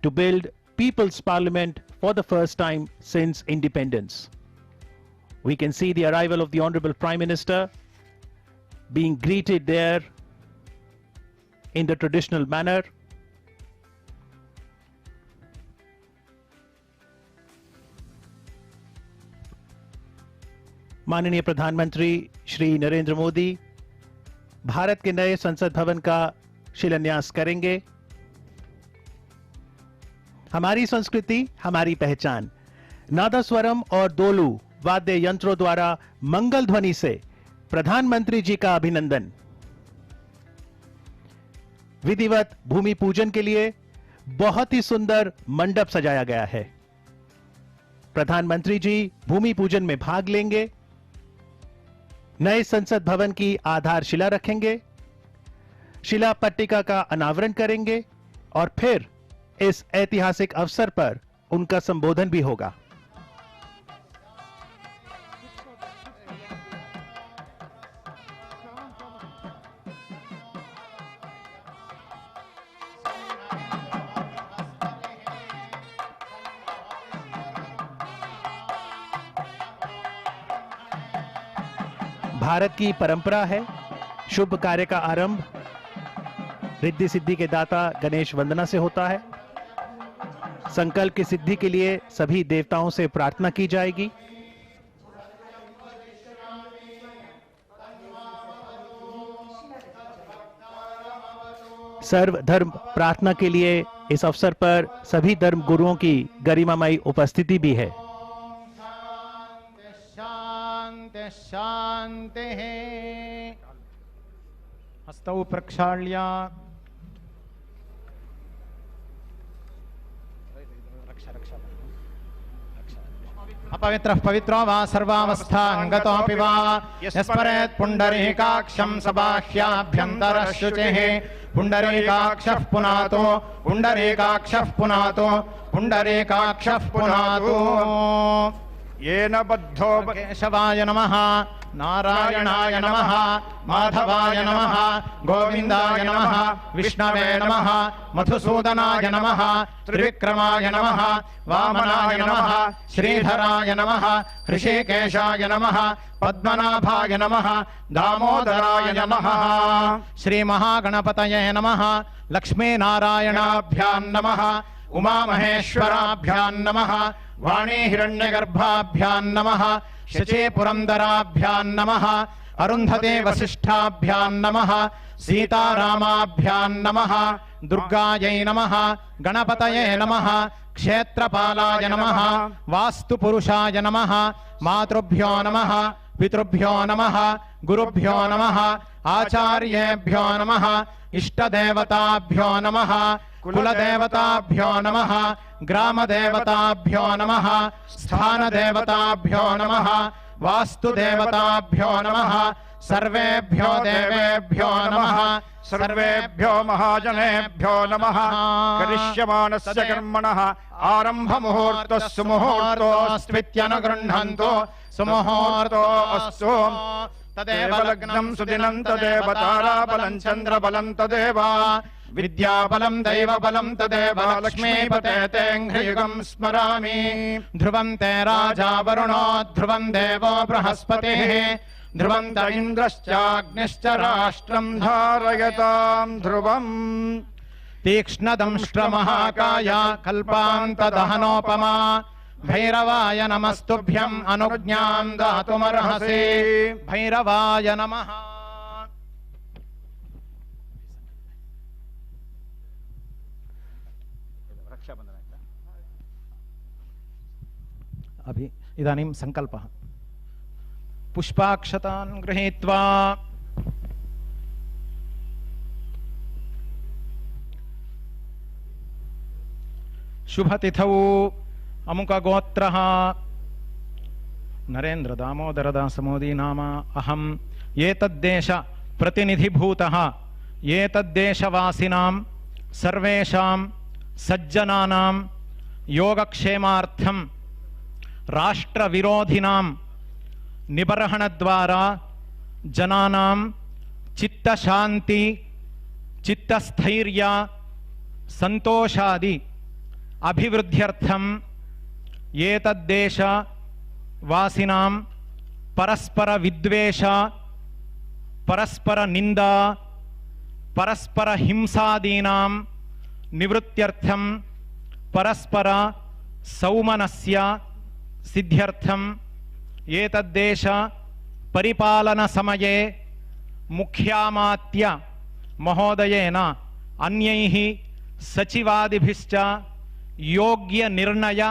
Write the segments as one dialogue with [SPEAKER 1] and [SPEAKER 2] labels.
[SPEAKER 1] to build People's Parliament for the first time since independence. We can see the arrival of the Honorable Prime Minister being greeted there in the traditional manner. माननीय प्रधानमंत्री श्री नरेंद्र मोदी भारत के नए संसद भवन का शिलान्यास करेंगे। हमारी संस्कृति, हमारी पहचान। नादस्वरम और दोलू वाद्य यंत्रों द्वारा मंगल ध्वनि से प्रधानमंत्री जी का अभिनंदन। विधिवत भूमि पूजन के लिए बहुत ही सुंदर मंडप सजाया गया है। प्रधानमंत्री जी भूमि पूजन में भाग लेंगे, नए संसद भवन की आधारशिला रखेंगे, शिला पट्टिका का अनावरण करेंगे और फिर इस ऐतिहासिक अवसर पर उनका संबोधन भी होगा। भारत की परंपरा है शुभ कार्य का आरंभ रिद्धि सिद्धि के दाता गणेश वंदना से होता है। संकल्प की सिद्धि के लिए सभी देवताओं से प्रार्थना की जाएगी। सर्व धर्म प्रार्थना के लिए इस अवसर पर सभी धर्म गुरुओं की गरिमामयी उपस्थिति भी है।
[SPEAKER 2] शांति है। हस्तौ प्रक्षाल्य अपवित्रः पवित्रो वा सर्वावस्थांगतोऽपि वा यस्परेत् पुण्डरीकाक्षं सबाह्याभ्यन्तरः शुचिः पुण्डरीकाक्षः पुनातो पुण्डरीकाक्षः पुनातो पुण्डरीकाक्षः पुनातो येन बद्धो केशवाय नमः नारायणाय नमः माधवाय नमः गोविंदाय नमः विष्णवे नमः मधुसूदनाय नमः त्रिविक्रमाय नमः वामनाय नमः श्रीधराय नमः ऋषिकेशाय नमः पद्मनाभाय नमः दामोदराय नमः श्री महागणपतये नमः लक्ष्मीनारायणाभ्यां नमः उमामहेश्वराभ्यां नमः वाणी हिरण्यगर्भाभ्यां नमः शची पुरंदराभ्यां नमः अरुन्धते वसिष्ठाभ्यां नमः सीतारामाभ्यां नमः दुर्गायै नमः गणपतये नमः क्षेत्रपालाय नमः वास्तुपुरुषाय नमः मातृभ्यो नमः पितृभ्यो नमः गुरुभ्यो नमः आचार्येभ्यो नमः इष्टदेवताभ्यो नमः कुलदेवताभ्यो नमः ग्रामदेवताभ्यो नमः स्थानदेवताभ्यो नमः वास्तुदेवताभ्यो नमः सर्वेभ्यो देवेभ्यो नमः सर्वेभ्यो महाजनेभ्यो नमः करिष्यमाणस्य कर्मणः आरंभ मुहूर्तः सुमुहूर्तोऽस्त्वित्यनुगृह्णन्तु सुमुहूर्तोऽस्तु तदेव लग्नं सुदिनं तदेव ताराबलं चन्द्रबलं तदेव विद्याबलं दैवबलं तदेव लक्ष्मीपते ते ह्रियुगं स्मरामि ध्रुवं ते राजा वरुणो ध्रुवं देवो बृहस्पतिः ध्रुवं त इन्द्रश्चाग्निश्च राष्ट्रं धारयतां ध्रुवम् तीक्ष्णदंष्ट्रमहाकाय कल्पान्तदहनोपमा भैरवाय नमस्तुभ्यं अनुज्ञां दातुमर्हसि भैरवाय नमः। अभी इदानीं संकल्पः पुष्पाक्षतान् गृहीत्वा शुभतिथौ अमुकगोत्रः नरेंद्र दामोदर दास मोदी नाम अहम् एतद्देश प्रतिनिधिभूतः एतद्देशवासिनां सर्वेषां सज्जनानां योगक्षेमार्थं राष्ट्रविरोधिनां निबर्हणद्वारा जनानां चित्तशान्ति चित्तस्थैर्य संतोषादि अभिवृद्ध्यर्थम एतद्देश वासिनां परस्पर विद्वेष, परस्पर निंदा, परस्पर हिंसादीनां निवृत्त्यर्थम, परस्पर सौमनस्य सिद्ध्यर्थम एतद्देश परिपालन समये मुख्यामात्य महोदयेन अन्यैः सचिवादिभिश्च योग्य निर्णय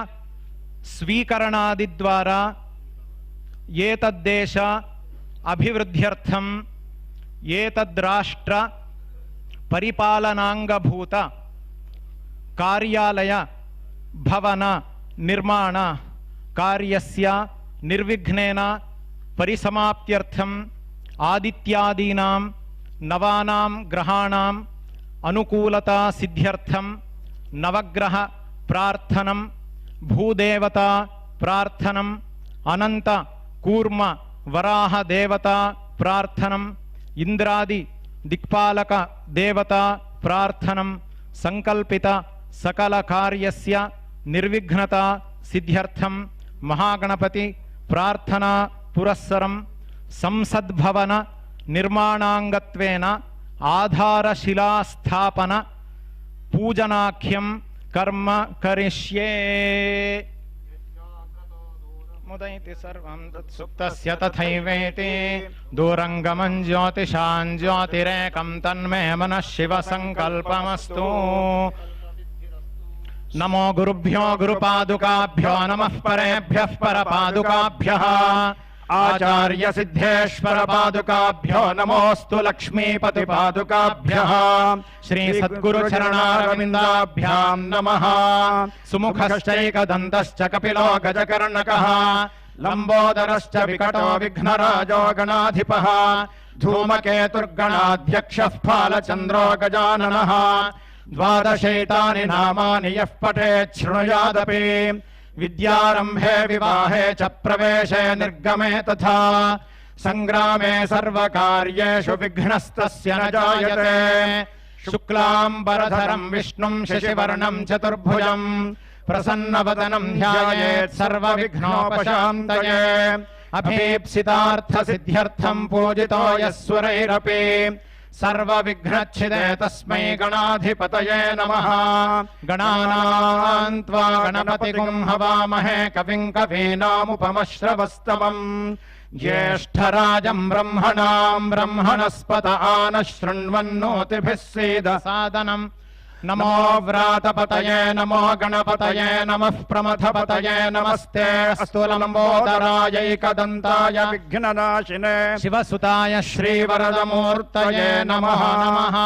[SPEAKER 2] स्वीकरणादिद्वारा एतद्देश अभिवृद्ध्यर्थम एतद्राष्ट्र परिपालनांगभूत कार्यालय भवन निर्माण कार्यस्य निर्विघ्नेन परिसमाप्त्यर्थम आदित्यादीनां नवानां ग्रहाणां अनुकूलता सिद्ध्यर्थम नवग्रह प्रार्थनम, भूदेवता प्रार्थनम, अनंत कूर्म वराह देवता प्रार्थनम, इंद्रादि दिक्पालक देवता प्रार्थनम, संकल्पित सकल कार्यस्य निर्विघ्नता सिद्ध्यर्थम महागणपति प्रार्थना पुरस्सरं संसद्भवन निर्माणांगत्वेन आधारशिला स्थापन पूजनाख्यं कर्म करिष्ये। मुदैति सर्वं तत्सुप्तस्य तथैवेति दूरंगमं ज्योतिषां ज्योतिरेकं तन्मे मनः शिव संकल्पमस्तु। नमो गुरुभ्यो गुरुपादुकाभ्यो नमः परेभ्यः परपादुकाभ्यः आचार्य सिद्धेश्वर पादुकाभ्यो नमोस्तु लक्ष्मीपति पादुकाभ्यः श्री सद्गुरु चरणारविन्दाभ्यां नमः। सुमुखश्चैकदन्तश्च कपिलो गजकर्णकः लंबोदरश्च विकटो विघ्नराजो गणाधिपः धूमकेतुर्गणाध्यक्षः फालचन्द्रो गजाननः। द्वादशैतानि नामानि यः पठेत् शृणुयादपि विद्यारंभे विवाहे च प्रवेशे निर्गमे तथा संग्रामे सर्वकार्येषु विघ्नस्तस्य न जायते। शुक्लांबरधरं विष्णुं शशिवर्णं चतुर्भुजं प्रसन्नवदनं ध्यायेत् सर्वविघ्नोपशान्तये। अभीप्सितार्थसिद्ध्यर्थं पूजितो यः सुरैरपि सर्वविघ्नच्छिदे तस्मै गणाधिपतये नमः। गणानां त्वा गणपतिगुं हवामहे कविं कवीनामुपमश्रवस्तमम् ज्येष्ठराजं ब्रह्मणां ब्रह्मणस्पत आनः शृण्वन्नोतिभिः सीदसादनम्। नमो व्रातपतये नमो गणपतये नमः प्रमथपतये नमस्ते अस्तु लंबोदरायैकदन्ताय विघ्ननाशिने शिवसुताय श्रीवरदमूर्तये नमः नमः।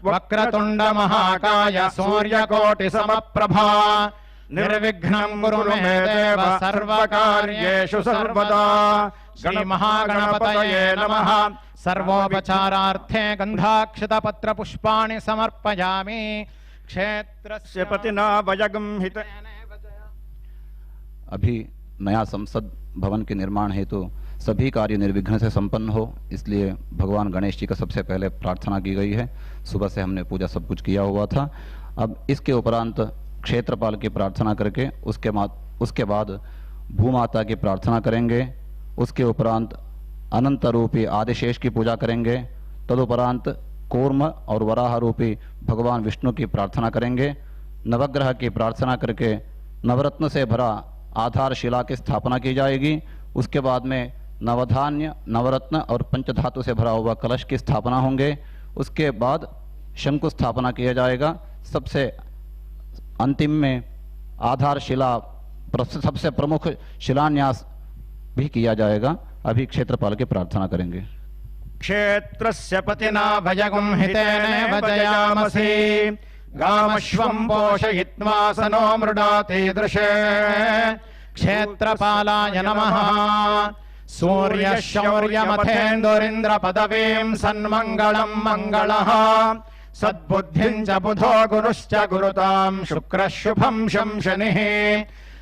[SPEAKER 2] वक्रतुण्ड महाकाय सूर्यकोटिसमप्रभा निर्विघ्नं कुरु मे देव सर्वकार्येषु सर्वदा। श्रीमहागणपतये नमः। सर्वोपचारार्थे गन्धाक्षतपत्रपुष्पाणि समर्पयामि। क्षेत्रस्य पतिना वयगं हित।
[SPEAKER 3] अभी नया संसद भवन के निर्माण हेतु सभी कार्य निर्विघ्न से संपन्न हो, इसलिए भगवान गणेश जी का सबसे पहले प्रार्थना की गई है। सुबह से हमने पूजा सब कुछ किया हुआ था। अब इसके उपरांत क्षेत्रपाल की प्रार्थना करके उसके बाद भूमाता की प्रार्थना करेंगे। उसके उपरांत अनंत रूपी आदिशेष की पूजा करेंगे। तदुपरांत कूर्म और वराह रूपी भगवान विष्णु की प्रार्थना करेंगे। नवग्रह की प्रार्थना करके नवरत्न से भरा आधारशिला की स्थापना की जाएगी। उसके बाद में नवधान्य, नवरत्न और पंचधातु से भरा हुआ कलश की स्थापना होंगे। उसके बाद शंकु स्थापना किया जाएगा। सबसे अंतिम में आधारशिला सबसे प्रमुख शिलान्यास भी किया जाएगा। अभी क्षेत्रपाल की प्रार्थना करेंगे।
[SPEAKER 2] क्षेत्रस्य पतिना भयगुं हितेन भजयामसि गामश्वं पोषयित्वा सनो मृडाति दृशे। क्षेत्रपालाय नमः। सूर्यशौर्यमथेन्दुरिन्द्र पदवीं सन्मङ्गलं मङ्गलः। सद्बुद्धिं च बुधो गुरुश्च गुरुतां शुक्रः शुभं शनिः।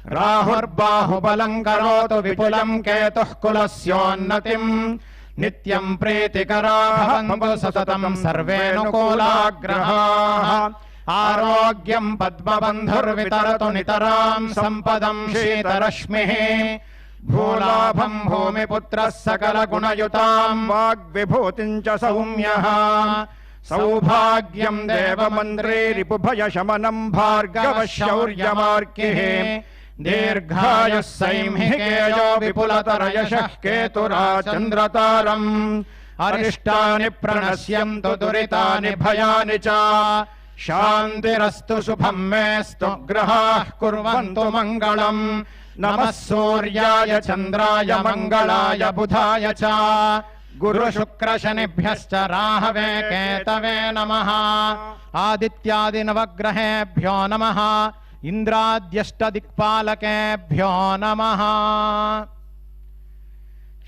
[SPEAKER 2] राहुर्बाहुबलं करोतु विपुलं केतुः कुलस्योन्नतिम्। नित्यं प्रीतिकरा भवन्तु सततं सर्वेऽनुकूलाग्रहाः। आरोग्यं पद्मबन्धुर्वितरतु नितरां सम्पदं शीतरश्मिः भूलाभं भूमिपुत्रः सकलगुणयुतां वाग्विभूतिं च सौम्यः सौभाग्यं देवमन्त्रे रिपुभयशमनं भार्गवः शौर्यमार्किः दीर्घायुः सैंहिकेयो विपुलतरयशः केतुराचन्द्रतारम् अरिष्टानि प्रणश्यन्तु दुरितानि भयानि च शान्तिरस्तु शुभं मेस्तु ग्रहाः कुर्वन्तु मङ्गलम् नमः सूर्याय चन्द्राय मङ्गलाय बुधाय च गुरुशुक्रशनिभ्यश्च राहवे केतवे नमः आदित्यादिनवग्रहेभ्यो नमः इन्द्राद्यष्टदिक्पालकेभ्यो नमः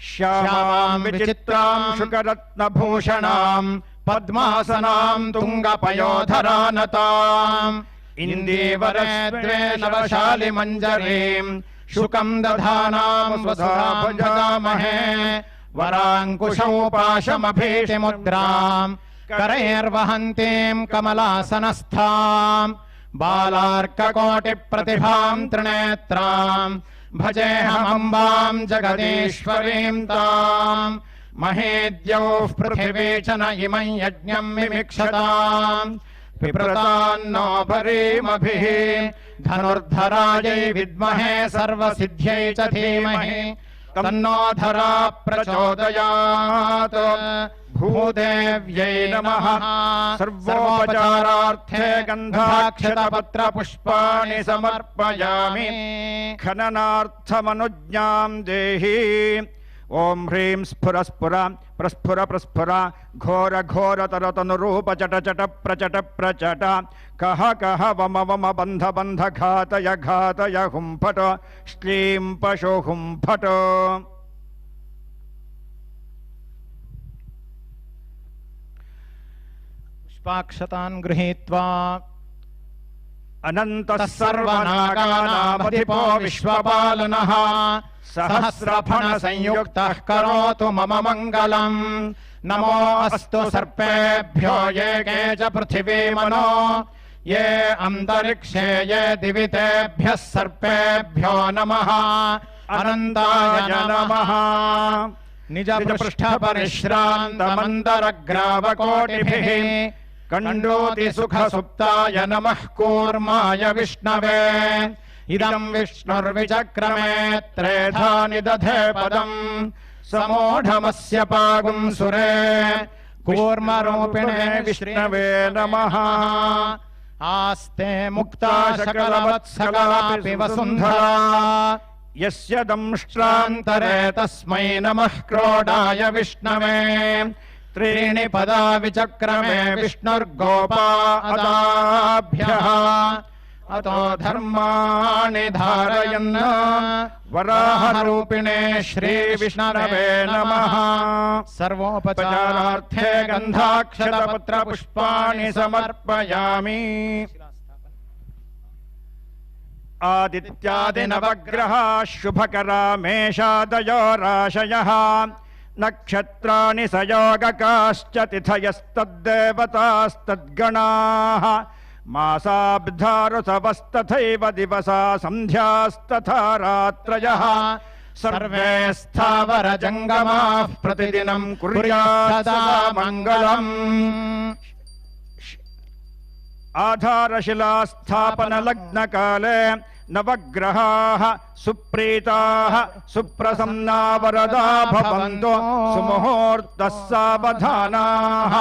[SPEAKER 2] श्यामां विचित्रां शुकरत्नभूषणां पद्मासनां तुङ्गपयोधरानताम् इन्दीवरे द्वे नवशालिमञ्जरीं शुकं दधानां स्वधाभजामहे वराङ्कुशौ पाशमभीतिमुद्रां करैर्वहन्तीं कमलासनस्थां बालार्ककोटिप्रतिभां त्रिनेत्रां भजेऽहमम्बां जगदीश्वरीं तां महेद्यौः पृथिवी च न इमं यज्ञं मिमिक्षताम् पिप्रतान्नो भरीमभिः धनुर्धरायै विद्महे सर्वसिद्ध्यै च धीमहि तन्नो धरा प्रचोदयात् भूदेव्यै नमः सर्वोपचारार्थे गन्धाक्षतपत्रपुष्पाणि समर्पयामि खननार्थमनुज्ञां देहि ओम ह्रीं स्फुर स्फुर प्रस्फुर प्रस्फुर घोर घोर तरतनुरूप चट चट प्रचट प्रचट कह कह वम वम बंध बंध घातय घातय हुंफट श्लीं पशु हुंफट पुष्पाक्षतान् गृहीत्वा
[SPEAKER 4] अनन्तः सर्वनागानामधिपो विश्वपालनः
[SPEAKER 2] सहस्रफण संयुक्तः करोतु मम मङ्गलम् नमो अस्तु सर्पेभ्यो ये के च पृथिवी मनो ये अन्तरिक्षे ये दिवि तेभ्यः सर्पेभ्यो नमः अनन्ताय नमः निज पृष्ठ परिश्रान्तमन्तरग्रावकोटिभिः कण्डोति सुख सुप्ताय नमः कूर्माय विष्णवे इदं विष्णुर्विचक्रमे त्रेधा निदधे पदम् समूढमस्य पागुं सुरे कूर्मरूपिणे विष्णवे नमः आस्ते मुक्ता सकलवत्सलापि वसुन्धरा यस्य दंष्ट्रान्तरे तस्मै नमः क्रोडाय विष्णवे त्रीणि पदा विचक्रमे विष्णुर्गोपा अदाभ्यः अतो धर्माणि धारयन् वराहरूपिणे श्रीविष्णवे नमः सर्वोपचारार्थे गन्धाक्षतपत्रपुष्पाणि समर्पयामि आदित्यादिनवग्रहाः शुभकरा मेषादयो राशयः नक्षत्राणि सयोगकाश्च तिथयस्तद्देवतास्तद्गणाः मासाब्धा ऋतवस्तथैव दिवसा सन्ध्यास्तथा रात्रयः सर्वे स्थावर जङ्गमाः प्रतिदिनं कुर्यात् सदा मङ्गलम् आधारशिलास्थापनलग्नकाले नवग्रहाः सुप्रीताः सुप्रसन्ना वरदा भवन्तु सुमुहूर्तः सावधानाः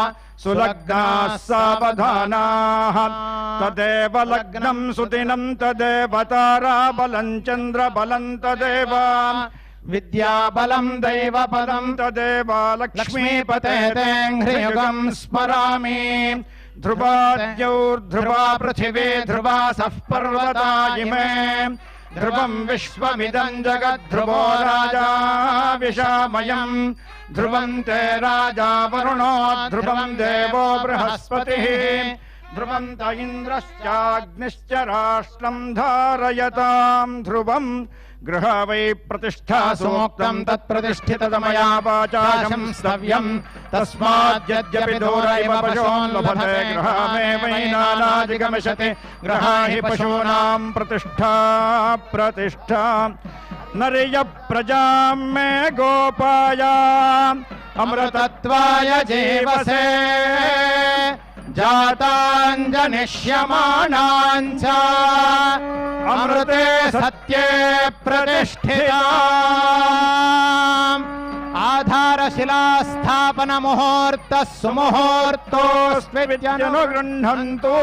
[SPEAKER 2] सुलग्नाः सावधानाः तदेव लग्नं सुदिनं तदेव ताराबलं चन्द्रबलं तदेव विद्याबलं दैवपदं तदेव लक्ष्मीपते ते ह्रियुगं स्मरामि ध्रुवाद्यौर्ध्रुवा पृथिवी ध्रुवासः पर्वता इमे ध्रुवं विश्वमिदं जगद्ध्रुवो राजा विशामयम् ध्रुवं ते राजा वरुणो ध्रुवं देवो बृहस्पतिः ध्रुवं त इन्द्रश्चाग्निश्च राष्ट्रं धारयतां ध्रुवं गृह वै प्रतिष्ठा
[SPEAKER 4] सुमुक्तं तत्प्रतिष्ठिततमया वाचा स्तव्यं तस्माद्यद्यपि दूर इव पशून् लभते
[SPEAKER 2] गृहामेवैनानादिगमिष्यति गृहाणि पशूनां प्रतिष्ठा प्रतिष्ठा नरिय प्रजां मे गोपाया
[SPEAKER 4] अमृतत्वाय जीवसे जाताञ्जनिष्यमाणाञ्च अमृते सत्ये प्रतिष्ठिता आधारशिलास्थापन मुहूर्तः सुमुहूर्तोऽस्मित्यनुगृह्णन्तु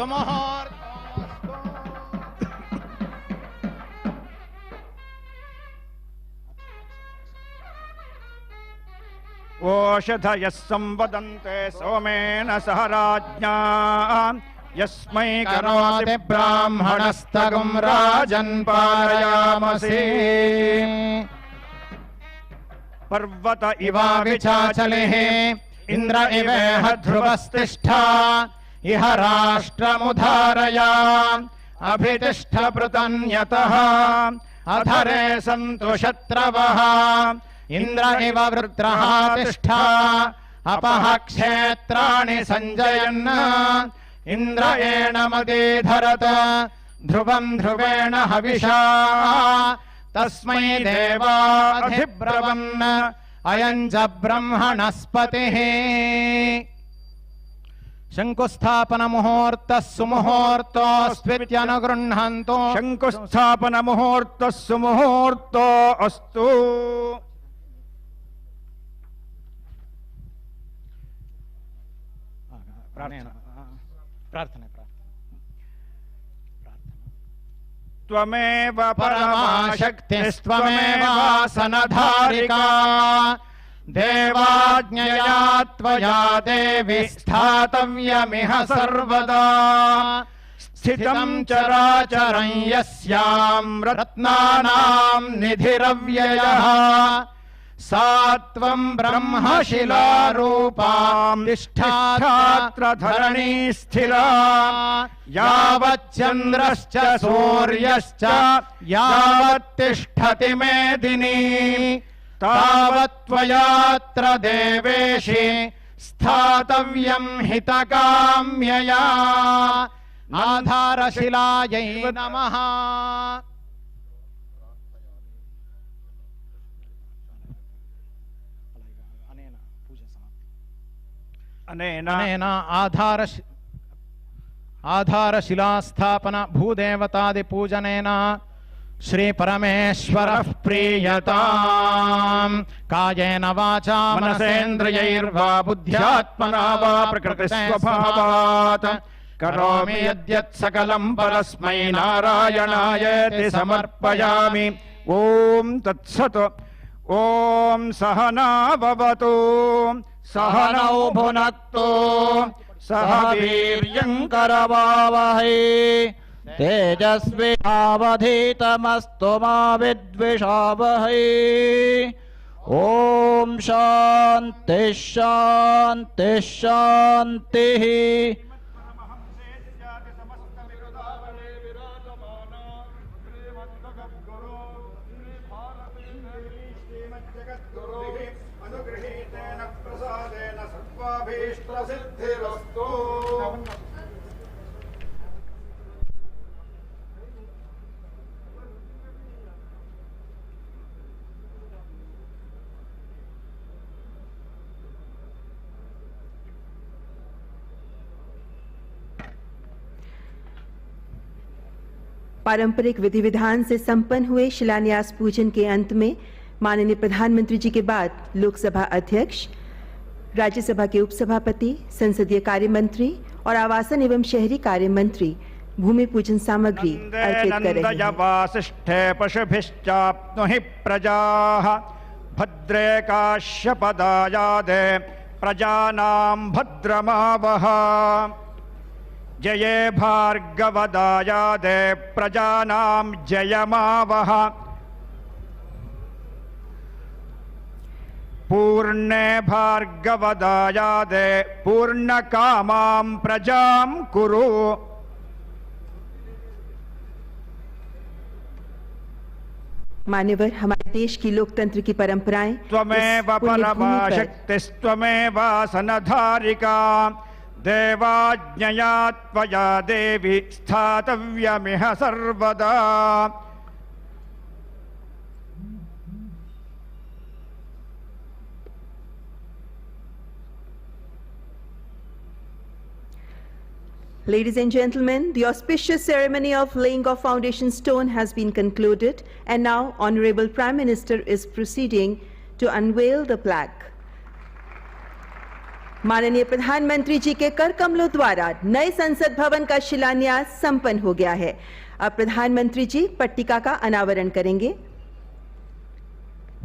[SPEAKER 4] सुमुहूर्त
[SPEAKER 2] ओषधयः संवदन्ते सोमेन सह राज्ञा यस्मै
[SPEAKER 4] करोति ब्राह्मणस्तगुं राजन् पारयामसि
[SPEAKER 2] पर्वत
[SPEAKER 4] इवाविचाचलिः इन्द्र इवेह ध्रुवस्तिष्ठा इह राष्ट्रमुधारया अभितिष्ठ पृतन्यतः अधरे सन्तु शत्रवः इंद्र इव वृत्रः तिष्ठा अपः क्षेत्राणि सञ्जयन् इंद्र एणमदीधरत ध्रुवं ध्रुवेण हविषा तस्मै देवाधिब्रवन् अयं च ब्रह्मणस्पतिः शंकुस्थापन मुहूर्तः सुमुहूर्तोऽस्त्वित्यनुगृह्णन्तु
[SPEAKER 2] शंकुस्थापन मुहूर्तः सुमुहूर्तो अस्तु
[SPEAKER 4] प्रार्थना
[SPEAKER 2] त्वमेव
[SPEAKER 4] परमाशक्तिस्त्वमेवासनधारिका देवाज्ञया त्वया देवि स्थातव्यमिह सर्वदा स्थितं चराचरं यस्यां रत्नानां निधिरव्ययः सा त्वं ब्रह्मशिलारूपां तिष्ठात्र धरणी स्थिरा यावच्चन्द्रश्च सूर्यश्च यावत्तिष्ठति मेदिनी तावत्त्वयात्र देवेशि स्थातव्यं हितकाम्यया आधारशिलायै नमः। अनेन आधारशिलास्थापन भूदेवतादिपूजनेन श्री परमेश्वरः प्रीयताम् कायेन वाचा मनसेन्द्रियैर्वा बुद्ध्यात्मना वा प्रकृतिस्वभावात् करोमि यद्यत् सकलं परस्मै नारायणायेति समर्पयामि।
[SPEAKER 2] ओम तत्सत्। ओम सहना भवतु सहनौ भुनक्तु सह वीर्यं करवावहै
[SPEAKER 3] तेजस्विनावधीतमस्तु मा विद्विषावहै। ओम शांति शांति शांतिः।
[SPEAKER 5] पारंपरिक विधि विधान से संपन्न हुए शिलान्यास पूजन के अंत में माननीय प्रधानमंत्री जी के बाद लोकसभा अध्यक्ष, राज्यसभा के उपसभापति, संसदीय कार्य मंत्री और आवासन एवं शहरी कार्य मंत्री भूमि पूजन सामग्री अर्पित कर रहे हैं।
[SPEAKER 2] वासिष्ठे पशुभिश्चाप्नुहि प्रजाः भद्रे काश्यपदायादे प्रजानां भद्रमावह। जये भार्गवदायादे प्रजानां जयमावह। पूर्णे भार्गवदायादे पूर्णकामां प्रजां कुरु।
[SPEAKER 5] मान्यवर, हमारे देश की लोकतंत्र की परंपराएं
[SPEAKER 2] त्वमेव
[SPEAKER 5] इस पुण्य
[SPEAKER 2] परमा
[SPEAKER 5] भूमि पर
[SPEAKER 2] शक्तिस्त्वमेव सनधारिका देवाज्ञया त्वया देवी स्थातव्यमिह सर्वदा।
[SPEAKER 5] Ladies and gentlemen, the auspicious ceremony of laying of foundation stone has been concluded, and now Honorable Prime Minister is proceeding to unveil the plaque. माननीय प्रधानमंत्री जी के कर कमलों द्वारा नए संसद भवन का शिलान्यास संपन्न हो गया है। अब प्रधानमंत्री जी पट्टिका का अनावरण करेंगे।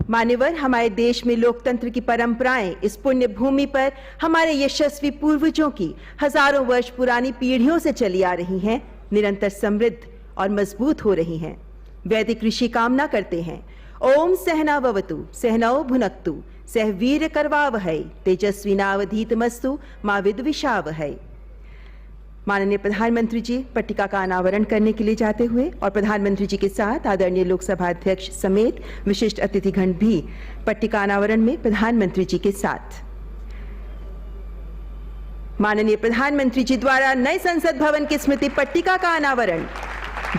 [SPEAKER 5] मान्यवर, हमारे देश में लोकतंत्र की परंपराएं इस पुण्य भूमि पर हमारे यशस्वी पूर्वजों की हजारों वर्ष पुरानी पीढ़ियों से चली आ रही हैं, निरंतर समृद्ध और मजबूत हो रही हैं। वैदिक ऋषि कामना करते हैं, ओम सहनाववतु सहनौ भुनक्तु सह वीर करवावहै तेजस्विनावधीतमस्तु मा विद्विषावहै। माननीय प्रधानमंत्री जी पट्टिका का अनावरण करने के लिए जाते हुए और प्रधानमंत्री जी के साथ आदरणीय लोकसभा अध्यक्ष समेत विशिष्ट अतिथिगण भी पट्टिका अनावरण में प्रधानमंत्री जी के साथ। माननीय प्रधानमंत्री जी द्वारा नए संसद भवन की स्मृति पट्टिका का अनावरण,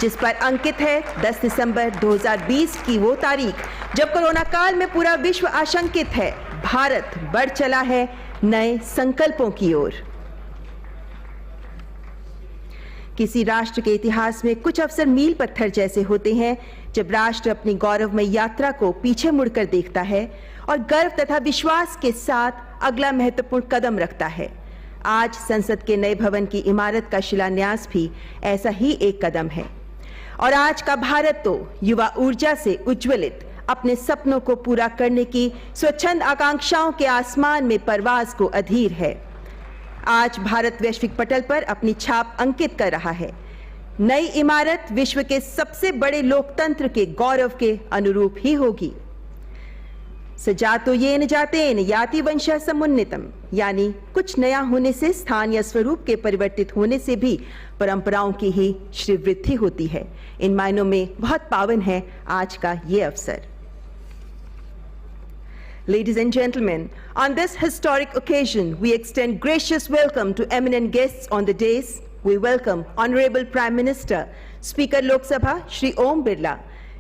[SPEAKER 5] जिस पर अंकित है 10 दिसंबर 2020 की वो तारीख जब कोरोना काल में पूरा विश्व आशंकित है, भारत बढ़ चला है नए संकल्पों की ओर। किसी राष्ट्र के इतिहास में कुछ अवसर मील पत्थर जैसे होते हैं, जब राष्ट्र अपनी गौरवमय यात्रा को पीछे मुड़कर देखता है और गर्व तथा विश्वास के साथ अगला महत्वपूर्ण कदम रखता है। आज संसद के नए भवन की इमारत का शिलान्यास भी ऐसा ही एक कदम है और आज का भारत तो युवा ऊर्जा से उज्ज्वलित अपने सपनों को पूरा करने की स्वच्छंद आकांक्षाओं के आसमान में परवाज को अधीर है। आज भारत वैश्विक पटल पर अपनी छाप अंकित कर रहा है। नई इमारत विश्व के सबसे बड़े लोकतंत्र के गौरव के अनुरूप ही होगी। सजातो येन जातेन याति वंशः समुन्नितम, यानी कुछ नया होने से स्थान या स्वरूप के परिवर्तित होने से भी परंपराओं की ही श्रीवृद्धि होती है। इन मायनों में बहुत पावन है आज का ये अवसर। Ladies and gentlemen, on this historic occasion, we extend gracious welcome to eminent guests on the dais. We welcome Honorable Prime Minister, Speaker Lok Sabha, Shri Om Birla,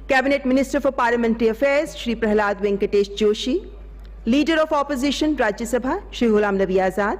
[SPEAKER 5] Cabinet Minister for Parliamentary Affairs, Shri Prahlad Venkatesh Joshi, Leader of Opposition, Rajya Sabha, Shri Ghulam Nabi Azad,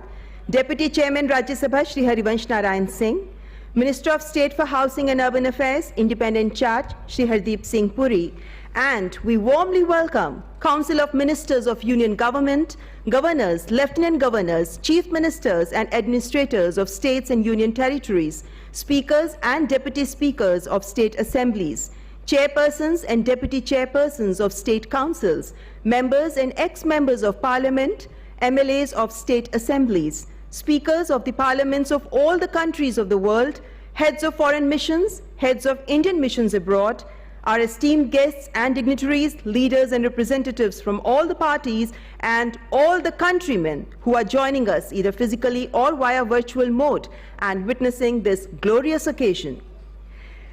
[SPEAKER 5] Deputy Chairman, Rajya Sabha, Shri Harivansh Narayan Singh, Minister of State for Housing and Urban Affairs, Independent Charge, Shri Hardeep Singh Puri, and we warmly welcome Council of Ministers of Union Government, Governors, Lieutenant Governors, Chief Ministers and Administrators of States and Union Territories, Speakers and Deputy Speakers of State Assemblies, Chairpersons and Deputy Chairpersons of State Councils, Members and ex-members of Parliament, MLAs of State Assemblies, Speakers of the Parliaments of all the countries of the world, Heads of Foreign Missions, Heads of Indian Missions Abroad, our esteemed guests and dignitaries, leaders and representatives from all the parties and all the countrymen who are joining us either physically or via virtual mode and witnessing this glorious occasion.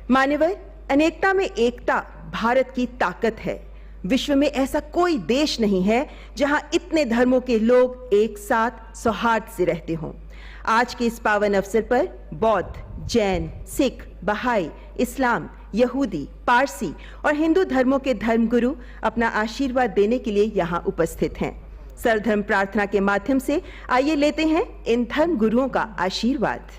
[SPEAKER 5] मान्यवर, अनेकता में एकता भारत की ताकत है। विश्व में ऐसा कोई देश नहीं है जहां इतने धर्मों के लोग एक साथ सौहार्द से रहते हों। आज के इस पावन अवसर पर बौद्ध, जैन, सिख, बहाई, इस्लाम, यहूदी, पारसी और हिंदू धर्मों के धर्मगुरु अपना आशीर्वाद देने के लिए यहाँ उपस्थित हैं। सर्वधर्म प्रार्थना के माध्यम से आइए लेते हैं इन धर्म गुरुओं का आशीर्वाद।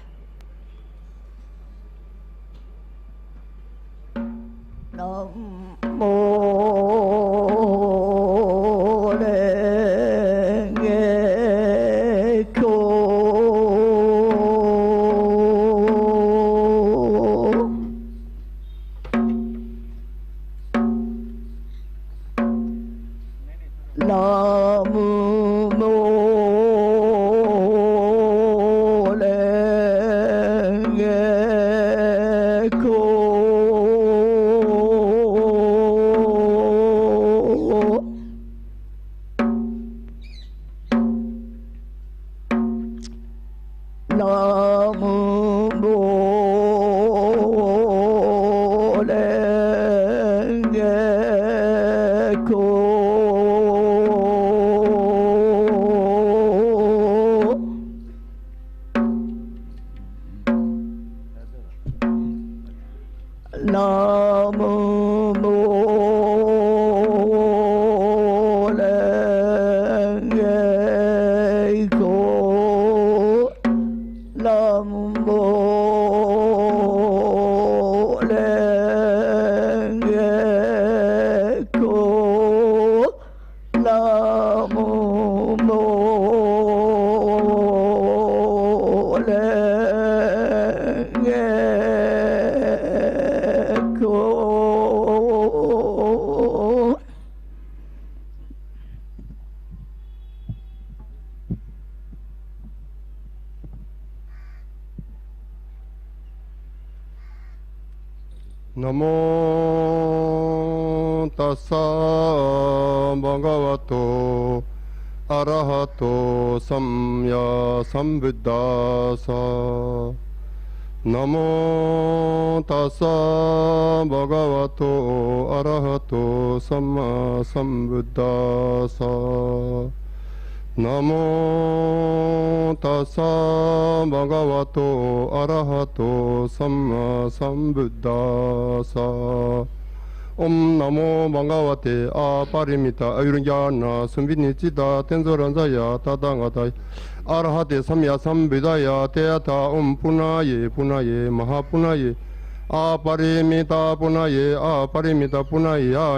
[SPEAKER 6] नमो तस्सा भगवतो अरहतो सम्मा सम्बुद्धास्सा नमो तस्सा भगवतो अरहतो सम्मा सम्बुद्धास्सा नमो तस्सा भगवतो अरहतो सम्मा सम्बुद्धास्सा ओम नमो भगवते अपरिमिता अयुर्ज्ञान सुविनिचिता तेंजोरंजाया तदांगाता अरहते सम्मा सम्बुद्धाया तेयथा ओम पुनाये महापुनाये अपरिमिता पुनाये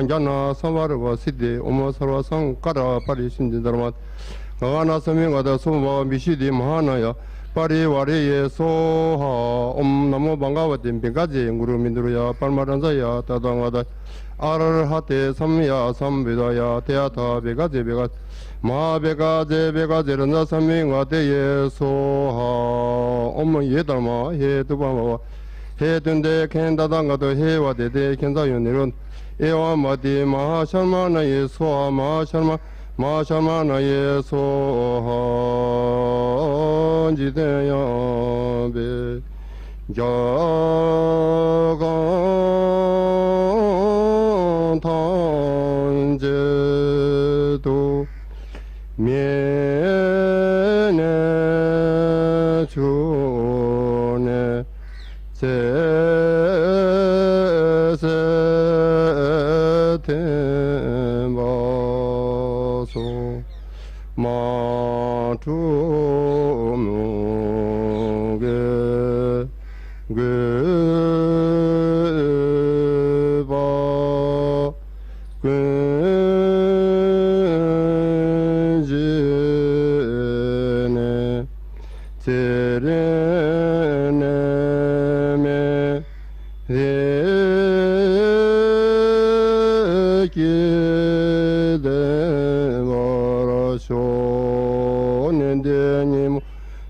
[SPEAKER 6] ज्ञान संवर्ग सिद्धे ओम सर्व संकर परिसिद्धि धर्मात् गाना समिंगद सोम विशुद्धि महानाय परिवारे ये सोहा ओम नमो भगवते बिगाजे गुरु मिंद्रया परमानंदया तदांगादा अरहते सम्या सम्बुद्धाया तेयथा बिगाजे महाबिगाजे रंजा समिंगदे ये सोहा ओम ये धर्म हे तुबामा हे तुंदे खें तदांगादो हे वादेदे खेंजायोनिरुन एवामदि महाशर्मानये सोहा महाशर्मानये सोहा जिदेयाबे जागांथांजेदो मेने चुने सेसेतेबासो मातुमुगे गेबा गेजेने तेरेने में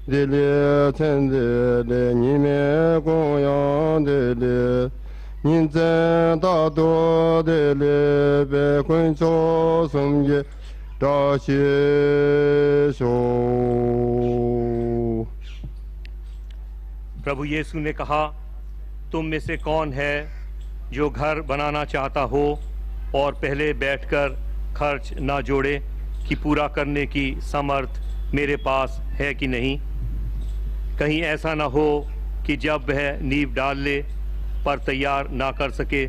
[SPEAKER 6] Dele tendele nime goyan dele ninzen da do dele be kun cho somye da xie shou
[SPEAKER 7] प्रभु यीशु ने कहा, तुम में से कौन है जो घर बनाना चाहता हो और पहले बैठकर खर्च ना जोड़े कि पूरा करने की समर्थ मेरे पास है कि नहीं। कहीं ऐसा ना हो कि जब वह नींव डाल ले पर तैयार ना कर सके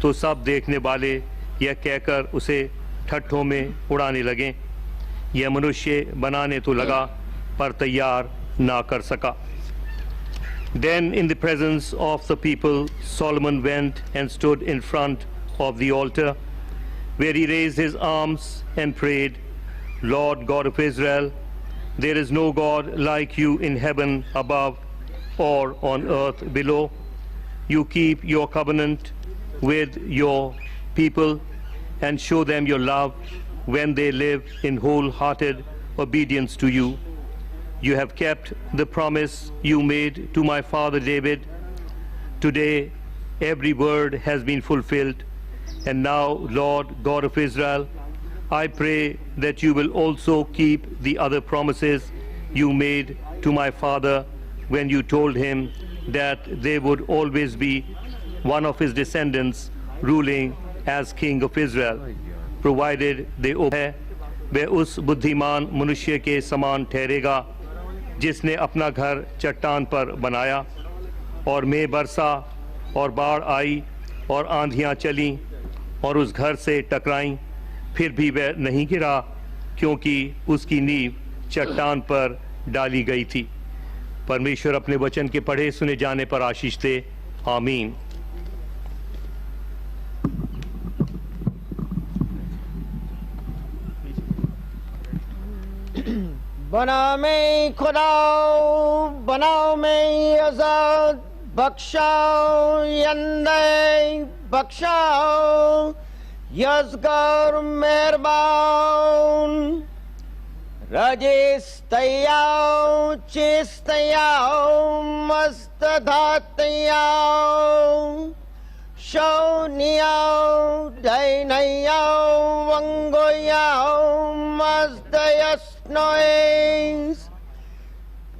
[SPEAKER 7] तो सब देखने वाले यह कहकर उसे ठट्ठों में उड़ाने लगें, यह मनुष्य बनाने तो लगा पर तैयार ना कर सका। Then in the presence of the people, Solomon went and stood in front of the altar, where he raised his arms and prayed, Lord God of Israel, there is no God like you in heaven above or on earth below. You keep your covenant with your people and show them your love when they live in wholehearted obedience to you. You have kept the promise you made to my father David. Today every word has been fulfilled. And now, Lord God of Israel, I pray that you will also keep the other promises you made to my father when you told him that there would always be one of his descendants ruling as king of Israel, provided they obey. वह उस बुद्धिमान मनुष्य के समान ठहरेगा जिसने अपना घर चट्टान पर बनाया और मेघ बरसा और बाढ़ आई और आंधियां चलीं और उस घर से टकराईं, फिर भी वह नहीं गिरा, क्योंकि उसकी नींव चट्टान पर डाली गई थी। परमेश्वर अपने वचन के पढ़े सुने जाने पर आशीष दे। आमीन।
[SPEAKER 8] बना में खुदाओ, बनाओ में आजाद, बख्शाओ यंदे बख्शाओ, यज़गर मेहरबान, रजिस तयाओ, चिस तयाओ, मस्त धातयाओ, शौनियाओ, दैनयाओ, वंगोयाओ, मस्त यस्नोइस,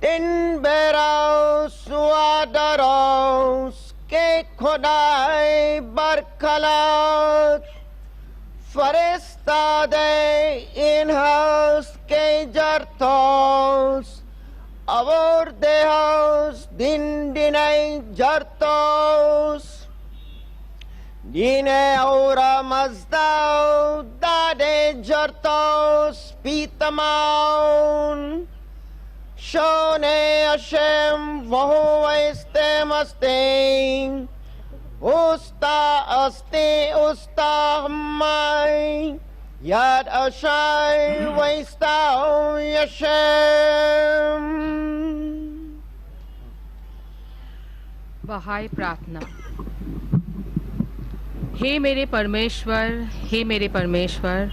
[SPEAKER 8] दिन बेराओ, सुआदराओ, के खुदाए बरखलात, फरिस्तादे इन-हाउस के जरतोस, अवर देहाउस दिन दिने जरतोस, दिने औरा मजदाओ, दादे जरतोस, पीतमाउन, शोने अशेम वहो वैस्ते मस्तें, उस्ता अस्ते उस्ता हम्माई, याद अशाई वैस्ता यशेम।
[SPEAKER 9] बहाई प्रार्थना। हे मेरे परमेश्वर, हे मेरे परमेश्वर,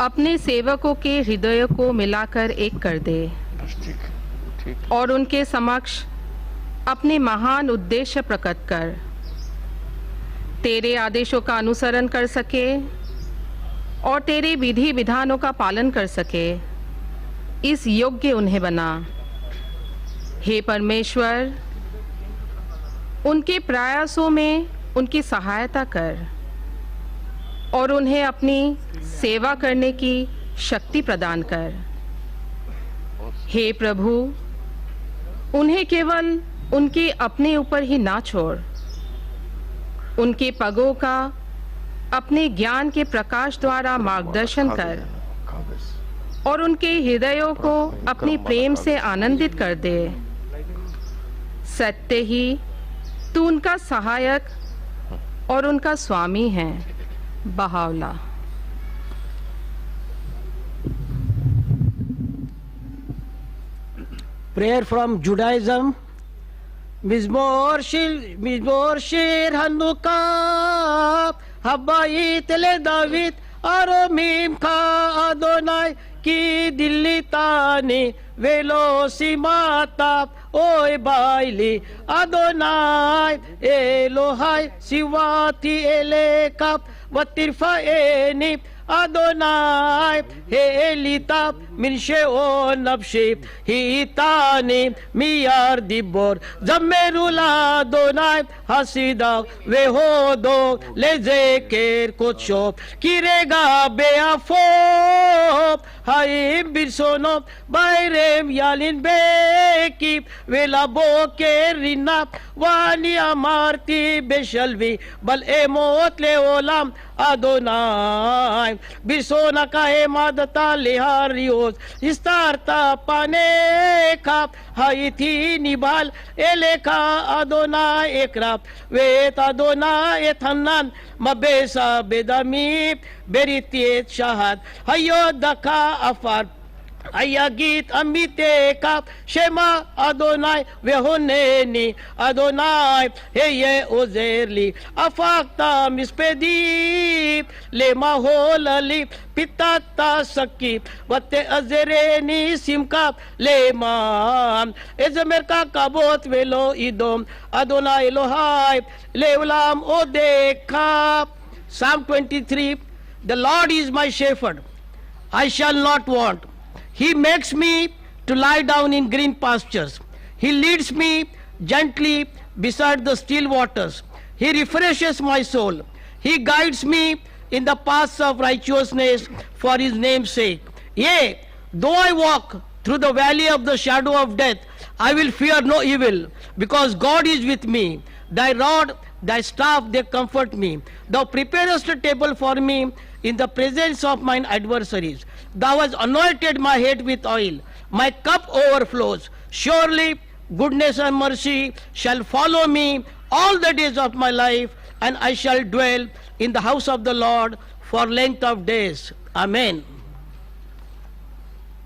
[SPEAKER 9] अपने सेवकों के हृदयों को मिलाकर एक कर दे और उनके समक्ष अपने महान उद्देश्य प्रकट कर, तेरे आदेशों का अनुसरण कर सके और तेरे विधि विधानों का पालन कर सके, इस योग्य उन्हें बना। हे परमेश्वर, उनके प्रयासों में उनकी सहायता कर और उन्हें अपनी सेवा करने की शक्ति प्रदान कर। हे प्रभु, उन्हें केवल उनके अपने ऊपर ही ना छोड़, उनके पगों का अपने ज्ञान के प्रकाश द्वारा मार्गदर्शन कर और उनके हृदयों को अपने प्रेम से आनंदित कर दे। सत्य ही तू उनका सहायक और उनका स्वामी है। Bahaullah.
[SPEAKER 8] Prayer from Judaism. Mizmor shir Hanukkah, Habayit le David, Aromim ka Adonai, ki dilitani velo simata, oy baili Adonai, Elohai siwati eleka, vatirfaeni Adonai, Elita min she'on nafshi, hitani miyar dibor, Zamerula Adonai, Hasida vehodo lezeker kotsho, Kirega beafo, Haim birsono, Bayrem yalin beki, Velabo kerina, Wani amarti beshalvi, Bal emot leolam Adonai, Bisona ka emadata leharios, Istarta paneka, Haiti nibal, Eleka Adonai ekrap, Vet Adonai ethanan, Mabesa bedami, Beritiet shahad, Hayodaka afar, Ayagit amiteka, Shema Adonai vehoneni, Adonai heye ozerli, Afakta mispedi, Lema holali, Pitata sakip, Vate azereni simka, Lema, Ezemerka kabot velo idom, Adonai Elohai, Leolam odeka. Psalm 23, the Lord is my shepherd, I shall not want. He makes me to lie down in green pastures. He leads me gently beside the still waters. He refreshes my soul. He guides me in the paths of righteousness for his name's sake. Yea, though I walk through the valley of the shadow of death, I will fear no evil, because God is with me. Thy rod Thy staff, they comfort me. Thou preparest a table for me in the presence of mine adversaries. Thou hast anointed my head with oil. My cup overflows. Surely goodness and mercy shall follow me all the days of my life, and I shall dwell in the house of the Lord for length of days. Amen.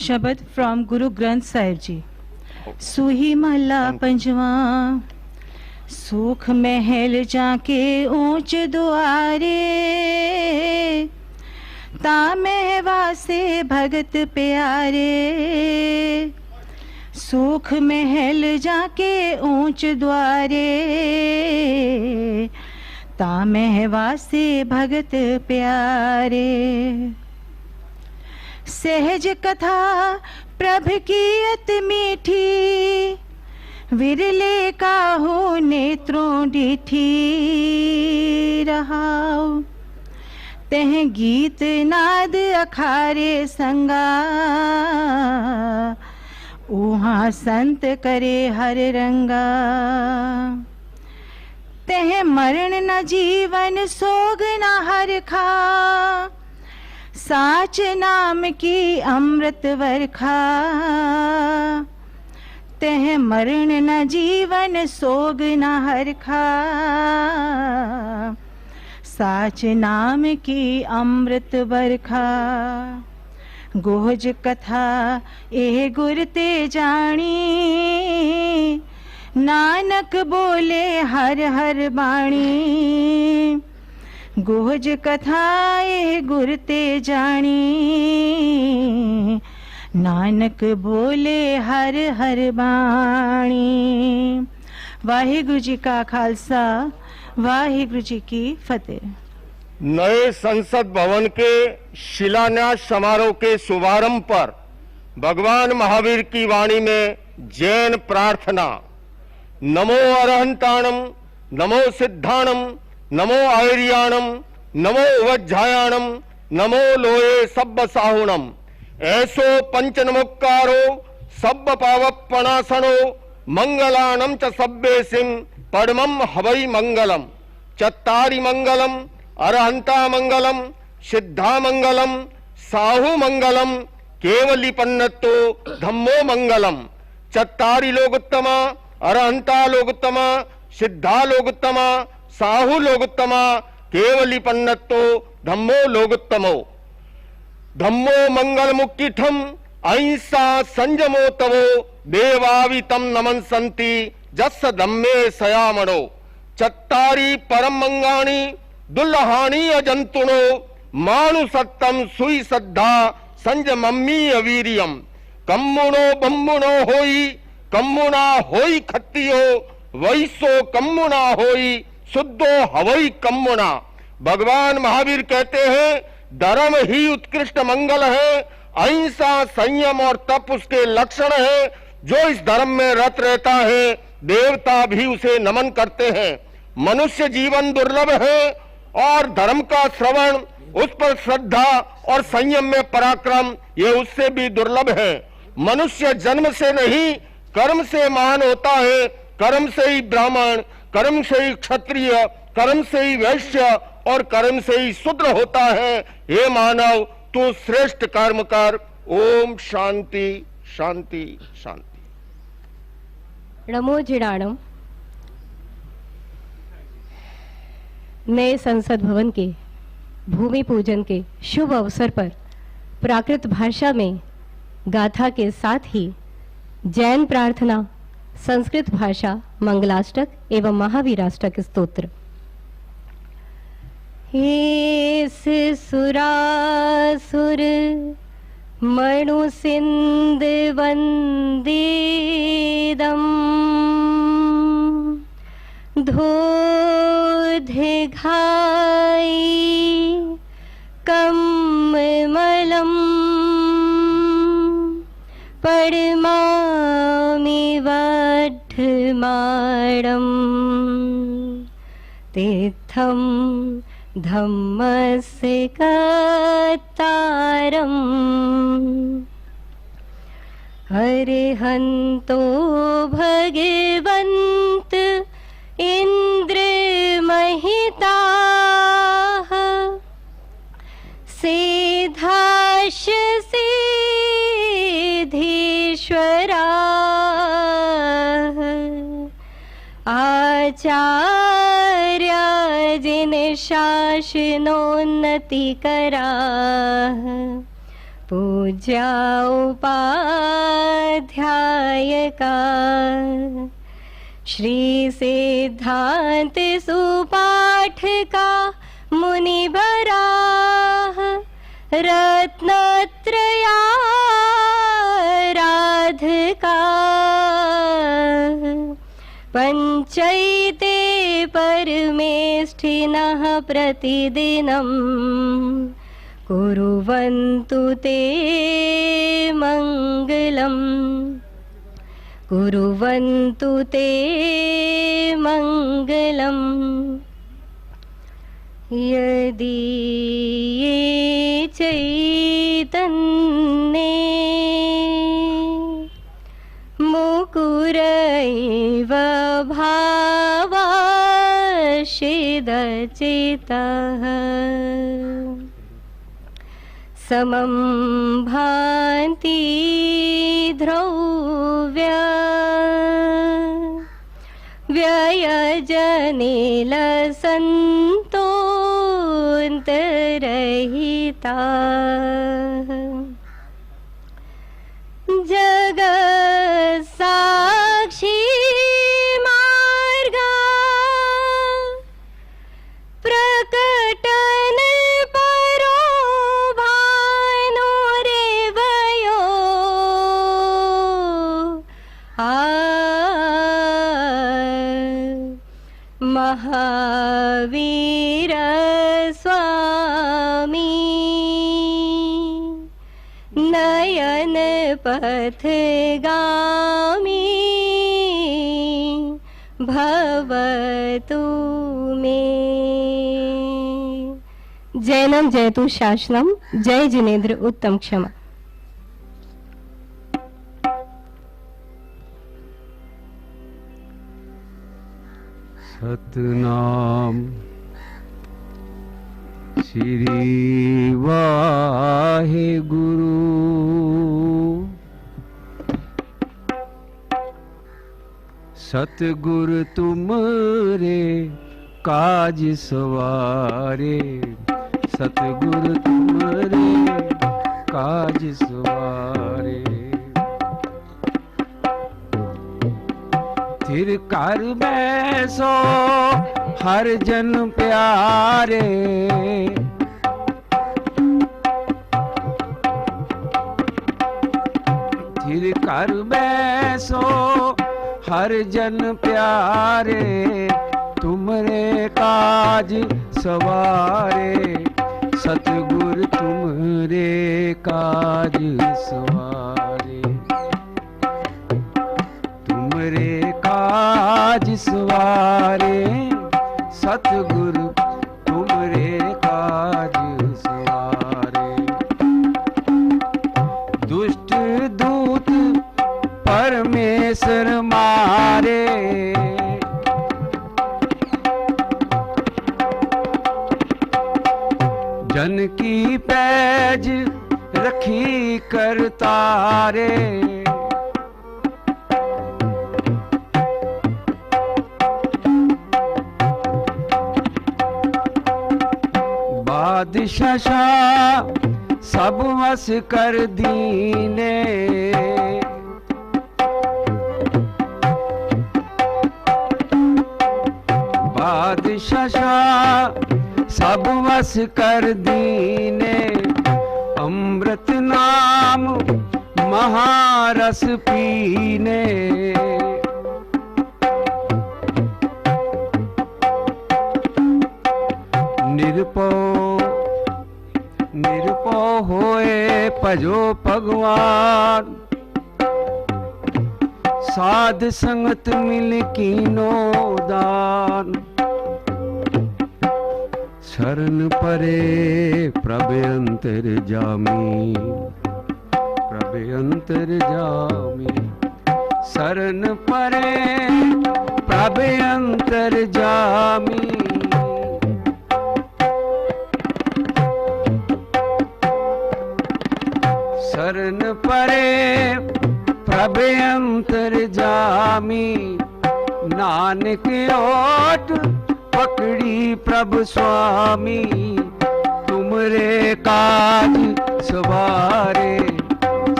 [SPEAKER 10] शब्द from Guru Granth Sahib जी। सूही महला पंजवा। सुख महल जाके ऊंच दुआरे तामेवा से भगत प्यारे। सुख महल जाके ऊंच द्वारे तामेवा से भगत प्यारे। सहज कथा प्रभ की अति मीठी विरले काहू नेत्रों डिठी रहाओ। तह गीत नाद अखारे संगा उहाँ संत करे हर रंगा। तह मरण न जीवन सोग न हर खा साच नाम की अमृत वर्खा। तह मरण न जीवन सोग न हरखा साच नाम की अमृत वर्खा। गोहज कथा एह गुर ते जानी नानक बोले हर हर बाणी। गोहज कथाए गुर ते जानी नानक बोले हर हर बाणी। वाहिगुरु जी का खालसा वाहिगुरु जी की फतेह।
[SPEAKER 6] नए संसद भवन के शिलान्यास समारोह के शुभारंभ पर भगवान महावीर की वाणी में जैन प्रार्थना। नमो अरहंताणम नमो सिद्धाणम नमो आयर्याणम नमो वज्जायाणम नमो लोये सब्ब साहुणम। ऐसो पंच नमोक्कारो सब्ब पावपणासनो मंगलानम च सब्बेसिम पद्मम हवै मंगलम। चत्तारि मंगलम अरहंता मंगलम सिद्धा मंगलम साहु मंगलम केवली पन्नतो धम्मो मंगलम। चत्तारि लोकोत्तमा अरहंता लोकोत्तमा सिद्धा लोकोत्तमा साहु लोकोत्तमा केवली पन्नतो
[SPEAKER 11] धम्मो लोकोत्तमो धम्मो मंगल मुक्तिठम अहिंसा संयमो तवो देवावितम नमंसन्ति जस्स धम्मे सयामणो चत्तारी परम मंगाणी दुल्लहानी अजंतुनो मानुसत्तम सुई सद्धा संजमम्मी अवीरियम कम्मुनो बम्मुनो होई कम्मुना होई खत्तियो वैसो कम्मुना होई शुद्धो हवई कम्मुना। भगवान महावीर कहते हैं धर्म ही उत्कृष्ट मंगल है, अहिंसा संयम और तप उसके लक्षण है। जो इस धर्म में रत रहता है देवता भी उसे नमन करते हैं। मनुष्य जीवन दुर्लभ है और धर्म का श्रवण, उस पर श्रद्धा और संयम में पराक्रम ये उससे भी दुर्लभ है। मनुष्य जन्म से नहीं कर्म से महान होता है। कर्म से ही ब्राह्मण, कर्म से ही क्षत्रिय, कर्म से ही वैश्य और कर्म से ही शूद्र होता है। हे मानव तू श्रेष्ठ कर्म कर। ओम शांति शांति शांति।
[SPEAKER 12] नमो जिडाणम। नए संसद भवन के भूमि पूजन के शुभ अवसर पर प्राकृत भाषा में गाथा के साथ ही जैन प्रार्थना, संस्कृत भाषा मंगलाष्टक एवं महावीराष्टक स्तोत्र। हेस सुरासुर मणुसिंद वंदेदम धोधि घाई कम्मलम पड़मामि वड्ढमाणं तीर्थम धम्मस्य कतारम् अरिहन्तो भगवन्त इन्द्रमहिताः सिद्धाश सिद्धीश्वराः आचार्या जिन शासनोन्नतिकराः पूज्या उपाध्यायका श्री सिद्धांत सुपाठका मुनिवराः रत्नत्रयाराधका पंचैते परमेष्ठिनः प्रतिदिनं कुर्वन्तु ते मङ्गलम् कुर्वन्तु ते मङ्गलम् यदि ये चैतन्ये मुकुरैव भावाशिदचितः समं भान्ति ध्रुव्य व्ययजनिलसन्तोऽन्तरहिताः जगत्साक्षी मार्गा प्रकटन परो भानुरेवयो महावीर स्वामी नयन पथगामी भवतु मे। जैनम जयतु शासनम। जय जिनेन्द्र उत्तम क्षमा।
[SPEAKER 13] सतनाम श्री वाहेगुरु। सतगुरु तुमरे काज सवारे सतगुरु तुमरे काज सवारे। थिर कर बैसो हर जन प्यारे, थिर कर बैसो हर जन प्यारे, तुमरे काज सवारे। सतगुर तुमरे काज सवारे, तुमरे काज सवारे। सतगुरु तुमरे काज सवारे। दुष्ट दूत परमेश्वर मारे, जन की पैज रखी करतारे। बादशाह सब वस कर दीने, बादशाह सब वस कर दीने। अमृत नाम महारस पीने, निरपो निरपो होए भजो भगवान। साध संगत मिल कीनो दान, शरण परे प्रभ अंतर जामी, प्रभ अंतर जामी। शरण परे प्रभ अंतर जामी, शरण परे प्रभ अंतर जामी। नानक ओट पकड़ी प्रभु स्वामी, तुमरे काज सवारे।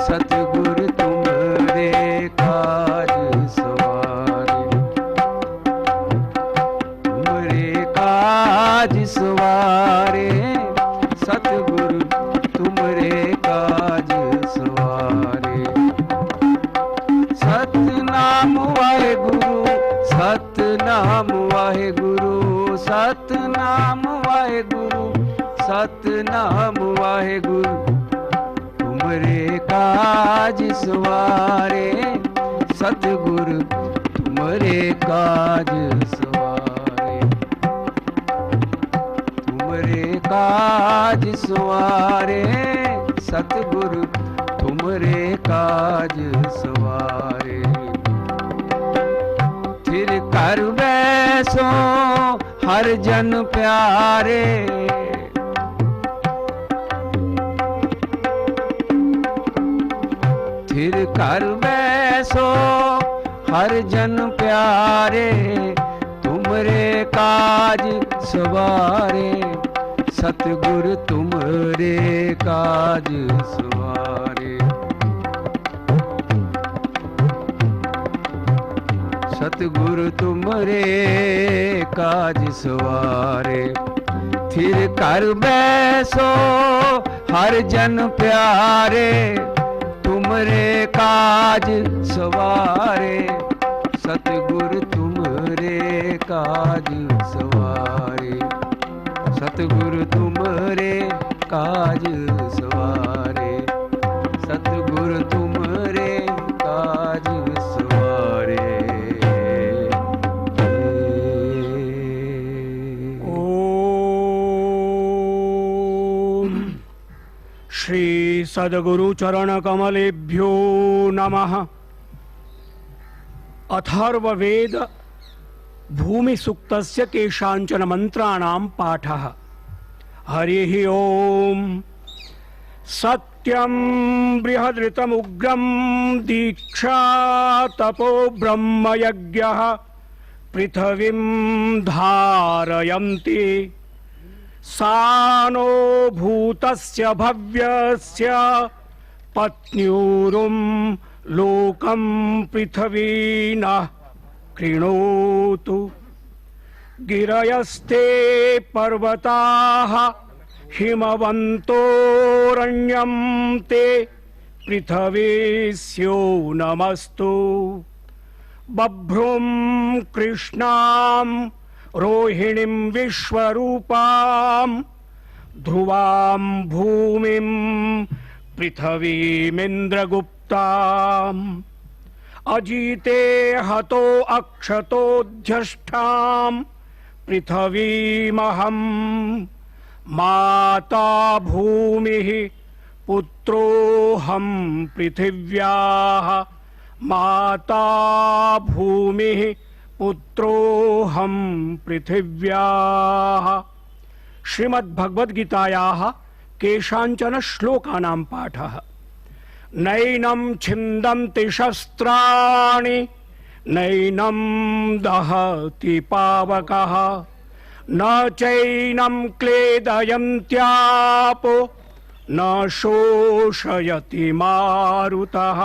[SPEAKER 13] सतगुरु तुमरे काज सवारे, तुमरे काज सवारे। सतगुरु तुमरे काज सवारे। सतनाम वाहेगुरु, सतनाम वाहेगुरु, सतनाम वाहेगुरु, सतनाम वाहेगुरु। तुमरे काज सवारे। सतगुरु तुमरे काज सवारे, तुमरे काज सवारे। सतगुरु तुमरे काज सवारे। थिर कर बैसो हर जन प्यारे, थिर कर बैसो हर जन प्यारे। तुमरे काज सवारे। सतगुरु तुमरे काज सवारे। सतगुरु तुमरे काज सवारे। थिर कर बैसो हर जन प्यारे, तुमरे काज सवारे। सतगुरु तुमरे काज सवारे। सतगुरु तुमरे काज सवारे। सतगुरु तुमरे काज सवारे।
[SPEAKER 2] श्री सद्गुरु चरण कमलेभ्यो नमः। अथर्ववेद भूमि सूक्तस्य केषाञ्चन मंत्राणां पाठः। हरिः ओम। सत्यं बृहदृतमुग्रं दीक्षा तपो ब्रह्मयज्ञः पृथिवीं धारयन्ति
[SPEAKER 14] सानो भूतस्य भव्यस्य पत्न्यूरुं लोकं पृथ्वीनः कृणोतु गिरयस्ते पर्वताः हिमवन्तोरण्यं ते पृथ्वीस्यो नमस्तु बभ्रुं कृष्णां रोहिणीं विश्वरूपां ध्रुवां भूमिं पृथ्वीमिन्द्रगुप्ताम् अजीते हतो अक्षतोऽध्यष्टां पृथ्वीमहं माता भूमिः पुत्रोऽहं पृथिव्याः माता भूमिः पुत्रोऽहं पृथिव्याः। श्रीमद्भगवद्गीतायाः केषाञ्चन श्लोकानां पाठः। नैनं छिन्दन्ति शस्त्राणि नैनं दहति पावकः न चैनं क्लेदयन्त्यापो न शोषयति मारुतः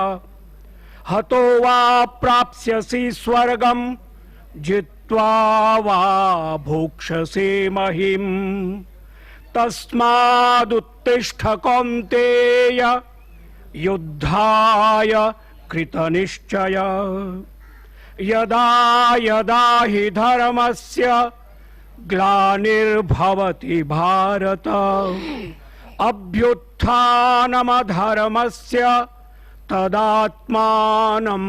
[SPEAKER 14] हतो वा प्राप्स्यसि स्वर्गं जित्वा वा भोक्ष्यसे महीम् तस्मादुत्तिष्ठ कौन्तेय युद्धाय कृतनिश्चय यदा यदा हि धर्मस्य ग्लानिर्भवति भारत अभ्युत्थानमधर्मस्य तदात्मानं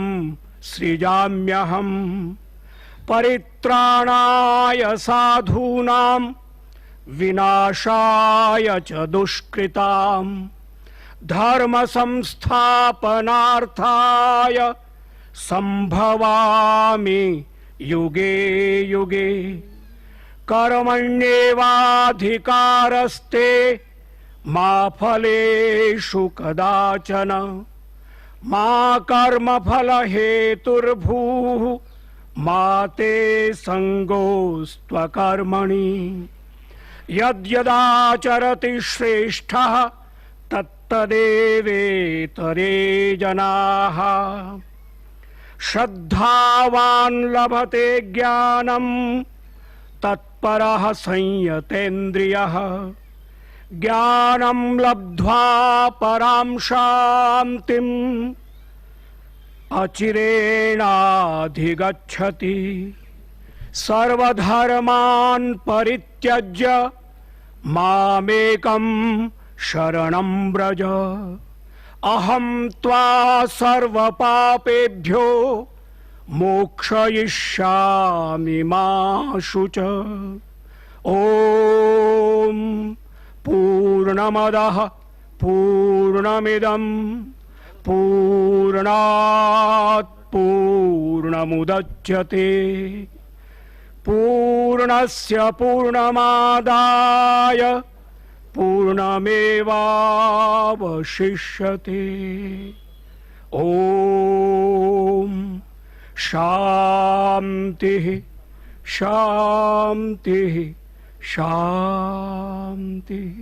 [SPEAKER 14] सृजाम्यहम् परित्राणाय साधूनां विनाशाय च दुष्कृताम् धर्म संस्थापनार्थाय संभवामि युगे युगे कर्मण्येवाधिकारस्ते मा फलेषु कदाचन मा कर्मफल हेतुर्भूः मा ते संगोस्त्वकर्मणि यद्यदाचरति श्रेष्ठः तदेवेतरे जनाः श्रद्धावान् लभते ज्ञानं तत्परः संयतेन्द्रियः ज्ञानं लब्ध्वा परां शान्तिम् अचिरेणाधिगच्छति सर्वधर्मान् परित्यज्य मामेकं शरणं व्रज अहं त्वा सर्वपापेभ्यो मोक्षयिष्यामि मा शुच। ॐ पूर्णमदः पूर्णमिदं पूर्णात् पूर्णमुदच्यते पूर्णस्य पूर्णमादाय पूर्णमेवावशिष्यते। ॐ शान्तिः शान्तिः शान्तिः।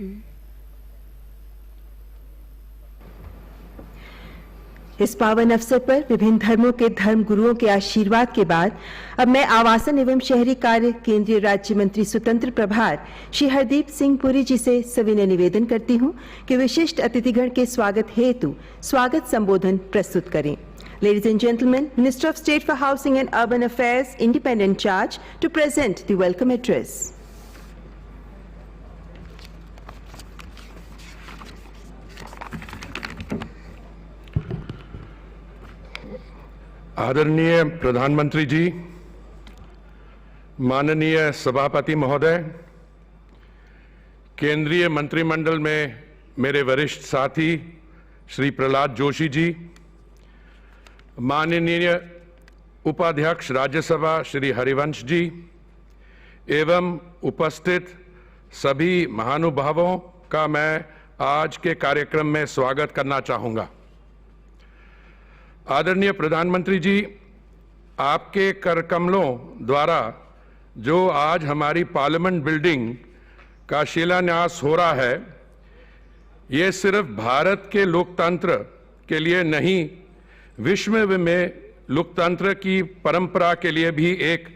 [SPEAKER 5] इस पावन अवसर पर विभिन्न धर्मों के धर्म गुरुओं के आशीर्वाद के बाद अब मैं आवासन एवं शहरी कार्य केंद्रीय राज्य मंत्री स्वतंत्र प्रभार श्री हरदीप सिंह पुरी जी से सविनय निवेदन करती हूं कि विशिष्ट अतिथिगण के स्वागत हेतु स्वागत संबोधन प्रस्तुत करें। Ladies and gentlemen, Minister of State for Housing and Urban Affairs, independent charge, to present the welcome address.
[SPEAKER 15] आदरणीय प्रधानमंत्री जी, माननीय सभापति महोदय, केंद्रीय मंत्रिमंडल में मेरे वरिष्ठ साथी श्री प्रहलाद जोशी जी, माननीय उपाध्यक्ष राज्यसभा श्री हरिवंश जी एवं उपस्थित सभी महानुभावों का मैं आज के कार्यक्रम में स्वागत करना चाहूँगा। आदरणीय प्रधानमंत्री जी, आपके कर कमलों द्वारा जो आज हमारी पार्लियामेंट बिल्डिंग का शिलान्यास हो रहा है, ये सिर्फ भारत के लोकतंत्र के लिए नहीं, विश्व में लोकतंत्र की परंपरा के लिए भी एक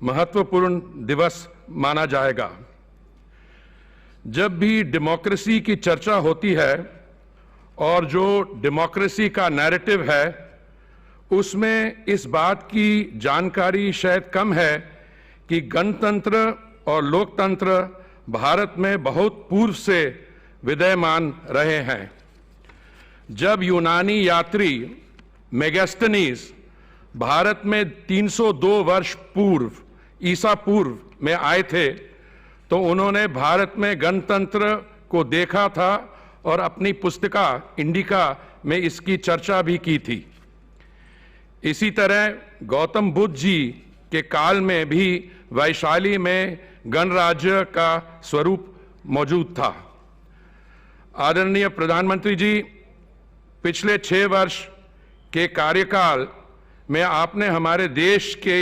[SPEAKER 15] महत्वपूर्ण दिवस माना जाएगा। जब भी डेमोक्रेसी की चर्चा होती है और जो डेमोक्रेसी का नैरेटिव है, उसमें इस बात की जानकारी शायद कम है कि गणतंत्र और लोकतंत्र भारत में बहुत पूर्व से विद्यमान रहे हैं। जब यूनानी यात्री मेगास्थनीज भारत में 302 वर्ष पूर्व ईसा पूर्व में आए थे, तो उन्होंने भारत में गणतंत्र को देखा था और अपनी पुस्तिका इंडिका में इसकी चर्चा भी की थी। इसी तरह गौतम बुद्ध जी के काल में भी वैशाली में गणराज्य का स्वरूप मौजूद था। आदरणीय प्रधानमंत्री जी, पिछले 6 वर्ष के कार्यकाल में आपने हमारे देश के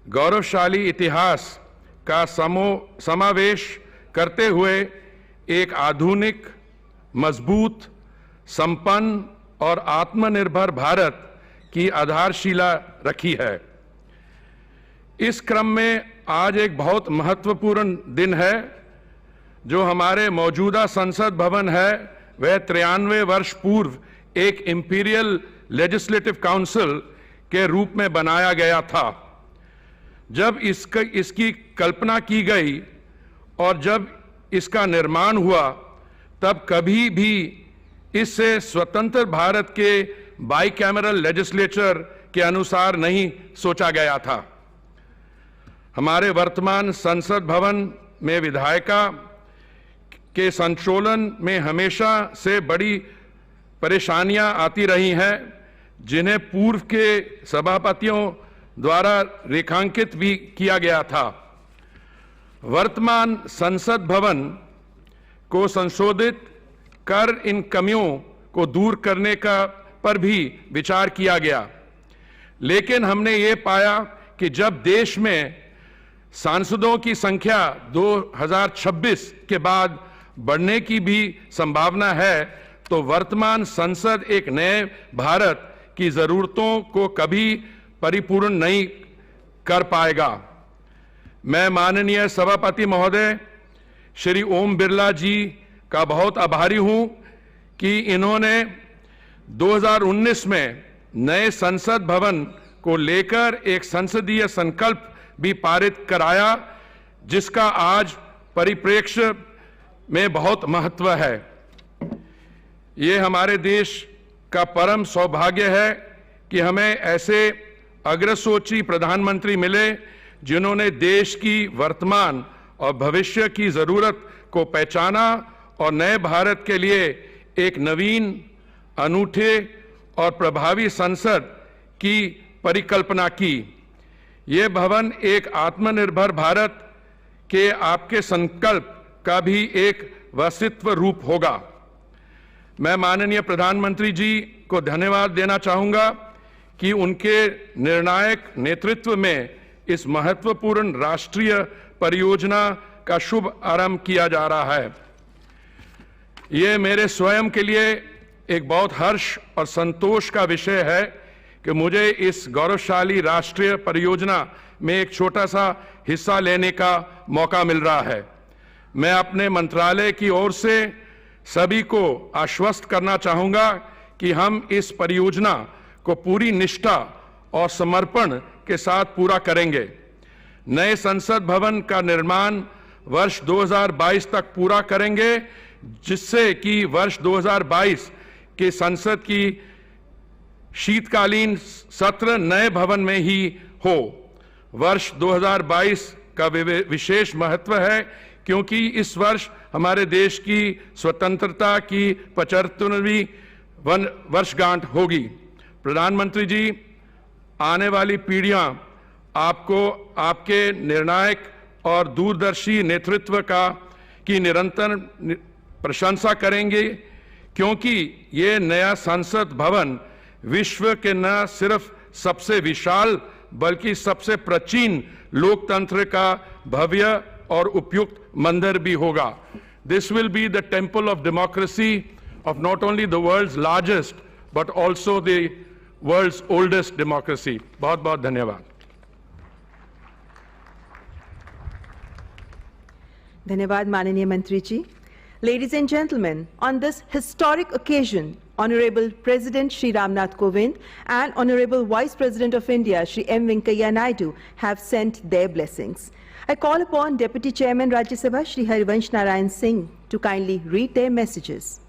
[SPEAKER 15] गौरवशाली इतिहास का समावेश करते हुए एक आधुनिक, मजबूत, संपन्न और आत्मनिर्भर भारत की आधारशिला रखी है। इस क्रम में आज एक बहुत महत्वपूर्ण दिन है। जो हमारे मौजूदा संसद भवन है, वह 93 वर्ष पूर्व एक इंपीरियल लेजिस्लेटिव काउंसिल के रूप में बनाया गया था। जब इसकी कल्पना की गई और जब इसका निर्माण हुआ, तब कभी भी इससे स्वतंत्र भारत के बाईकैमरल लेजिस्लेचर के अनुसार नहीं सोचा गया था। हमारे वर्तमान संसद भवन में विधायिका के संचालन में हमेशा से बड़ी परेशानियां आती रही हैं, जिन्हें पूर्व के सभापतियों द्वारा रेखांकित भी किया गया था। वर्तमान संसद भवन को संशोधित कर इन कमियों को दूर करने का पर भी विचार किया गया, लेकिन हमने ये पाया कि जब देश में सांसदों की संख्या 2026 के बाद बढ़ने की भी संभावना है, तो वर्तमान संसद एक नए भारत की जरूरतों को कभी परिपूर्ण नहीं कर पाएगा। मैं माननीय सभापति महोदय श्री ओम बिरला जी का बहुत आभारी हूं कि इन्होंने 2019 में नए संसद भवन को लेकर एक संसदीय संकल्प भी पारित कराया, जिसका आज परिप्रेक्ष्य में बहुत महत्व है। ये हमारे देश का परम सौभाग्य है कि हमें ऐसे अग्रसोची प्रधानमंत्री मिले, जिन्होंने देश की वर्तमान और भविष्य की जरूरत को पहचाना और नए भारत के लिए एक नवीन, अनूठे और प्रभावी संसद की परिकल्पना की। ये भवन एक आत्मनिर्भर भारत के आपके संकल्प का भी एक वास्तविक रूप होगा। मैं माननीय प्रधानमंत्री जी को धन्यवाद देना चाहूंगा कि उनके निर्णायक नेतृत्व में इस महत्वपूर्ण राष्ट्रीय परियोजना का शुभ आरंभ किया जा रहा है। ये मेरे स्वयं के लिए एक बहुत हर्ष और संतोष का विषय है कि मुझे इस गौरवशाली राष्ट्रीय परियोजना में एक छोटा सा हिस्सा लेने का मौका मिल रहा है। मैं अपने मंत्रालय की ओर से सभी को आश्वस्त करना चाहूंगा कि हम इस परियोजना को पूरी निष्ठा और समर्पण के साथ पूरा करेंगे। नए संसद भवन का निर्माण वर्ष 2022 तक पूरा करेंगे, जिससे कि वर्ष 2022 के संसद की शीतकालीन सत्र नए भवन में ही हो। वर्ष 2022 का विशेष महत्व है क्योंकि इस वर्ष हमारे देश की स्वतंत्रता की 75वीं वर्षगांठ होगी। प्रधानमंत्री जी, आने वाली पीढ़ियां आपको आपके निर्णायक और दूरदर्शी नेतृत्व की निरंतर प्रशंसा करेंगे, क्योंकि ये नया संसद भवन विश्व के न सिर्फ सबसे विशाल बल्कि सबसे प्राचीन लोकतंत्र का भव्य और उपयुक्त मंदिर भी होगा। This will be the temple of democracy of not only the world's largest but also the world's oldest democracy. बहुत बहुत धन्यवाद।
[SPEAKER 5] धन्यवाद माननीय मंत्री जी। Ladies and gentlemen, on this historic occasion, Honorable President Shri Ramnath Kovind and Honorable Vice President of India Shri M. Venkaiah Naidu have sent their blessings. I call upon Deputy Chairman Rajya Sabha Shri Harivansh Narayan Singh to kindly read their messages.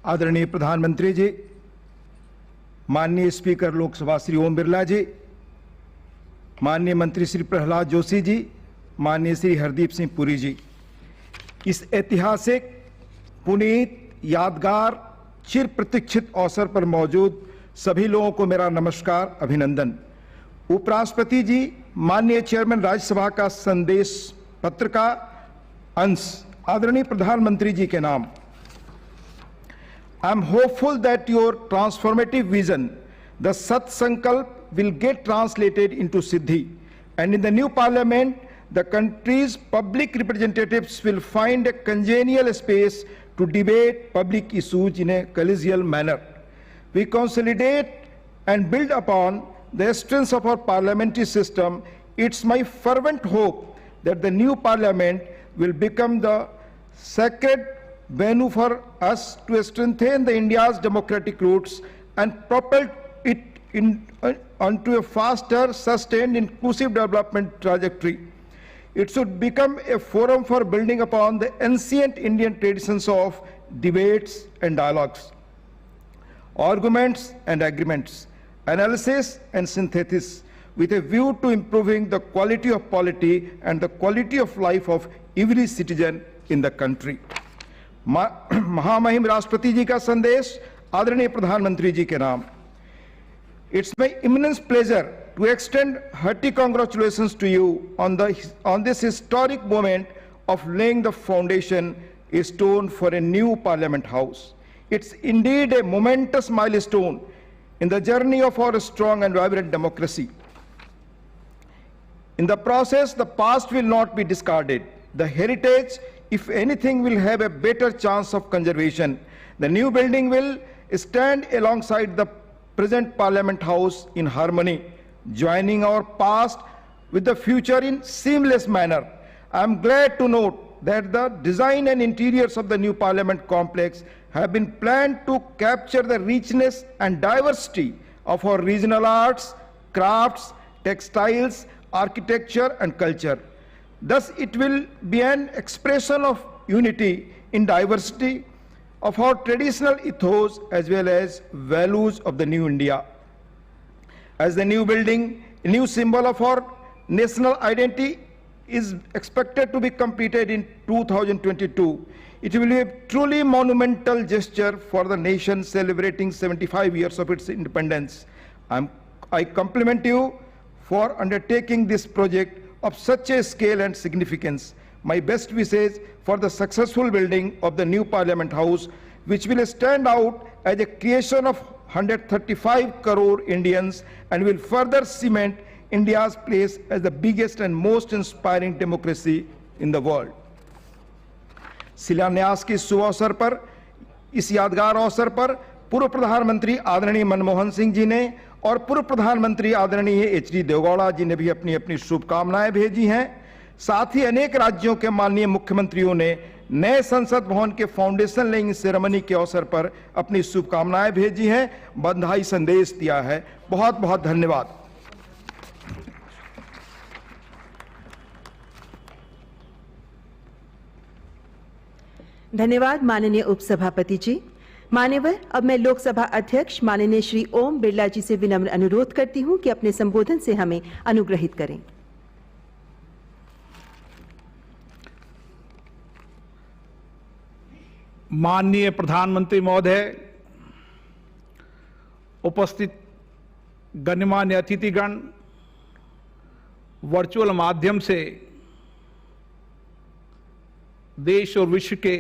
[SPEAKER 16] आदरणीय प्रधानमंत्री जी, माननीय speaker Lok Sabha Shri Om Birla जी, माननीय मंत्री श्री प्रहलाद जोशी जी, माननीय श्री हरदीप सिंह पुरी जी, इस ऐतिहासिक पुनीत यादगार चिर प्रतीक्षित अवसर पर मौजूद सभी लोगों को मेरा नमस्कार, अभिनंदन। उपराष्ट्रपति जी, माननीय चेयरमैन राज्यसभा का संदेश पत्र का अंश आदरणीय प्रधानमंत्री जी के नाम। I am hopeful that your transformative vision, the Sat Sankalp, will get translated into Siddhi, and in the new parliament, the country's public representatives will find a congenial space to debate public issues in a collegial manner. We consolidate and build upon the strengths of our parliamentary system. It's my fervent hope that the new parliament will become the sacred venue for us to strengthen the India's democratic roots and propel it onto a faster, sustained, inclusive development trajectory. It should become a forum for building upon the ancient Indian traditions of debates and dialogues, arguments and agreements, analysis and synthesis, with a view to improving the quality of polity and the quality of life of every citizen in the country. महामहिम राष्ट्रपति जी का संदेश आदरणीय प्रधानमंत्री जी के नाम। It's my immense pleasure to extend hearty congratulations to you on this historic moment of laying the foundation stone for a new Parliament House. It's indeed a momentous milestone in the journey of our strong and vibrant democracy. In the process, the past will not be discarded. The heritage, if anything, will have a better chance of conservation. The new building will stand alongside the present Parliament House in harmony, joining our past with the future in seamless manner. I am glad to note that the design and interiors of the new Parliament complex have been planned to capture the richness and diversity of our regional arts, crafts, textiles, architecture and culture. Thus, it will be an expression of unity in diversity of our traditional ethos as well as values of the new India. As the new building, a new symbol of our national identity, is expected to be completed in 2022, it will be a truly monumental gesture for the nation celebrating 75 years of its independence. I compliment you for undertaking this project of such a scale and significance. My best wishes for the successful building of the new Parliament House, which will stand out as a creation of 135 crore Indians and will further cement India's place as the biggest and most inspiring democracy in the world. शिलान्यास के शुभ अवसर पर, इस यादगार अवसर पर पूर्व प्रधानमंत्री आदरणीय मनमोहन सिंह जी ने और पूर्व प्रधानमंत्री आदरणीय एच.डी. देवगौड़ा जी ने भी अपनी अपनी शुभकामनाएं भेजी हैं। साथ ही अनेक राज्यों के माननीय मुख्यमंत्रियों ने नए संसद भवन के फाउंडेशन लेइंग सेरेमनी के अवसर पर अपनी शुभकामनाएं भेजी हैं, बधाई संदेश दिया है। बहुत बहुत धन्यवाद।
[SPEAKER 5] धन्यवाद माननीय उपसभापति जी। मान्यवर, अब मैं लोकसभा अध्यक्ष माननीय श्री ओम बिरला जी से विनम्र अनुरोध करती हूं कि अपने संबोधन से हमें अनुग्रहित करें।
[SPEAKER 14] माननीय प्रधानमंत्री महोदय,
[SPEAKER 17] उपस्थित गणमान्य अतिथिगण, वर्चुअल माध्यम से देश और विश्व के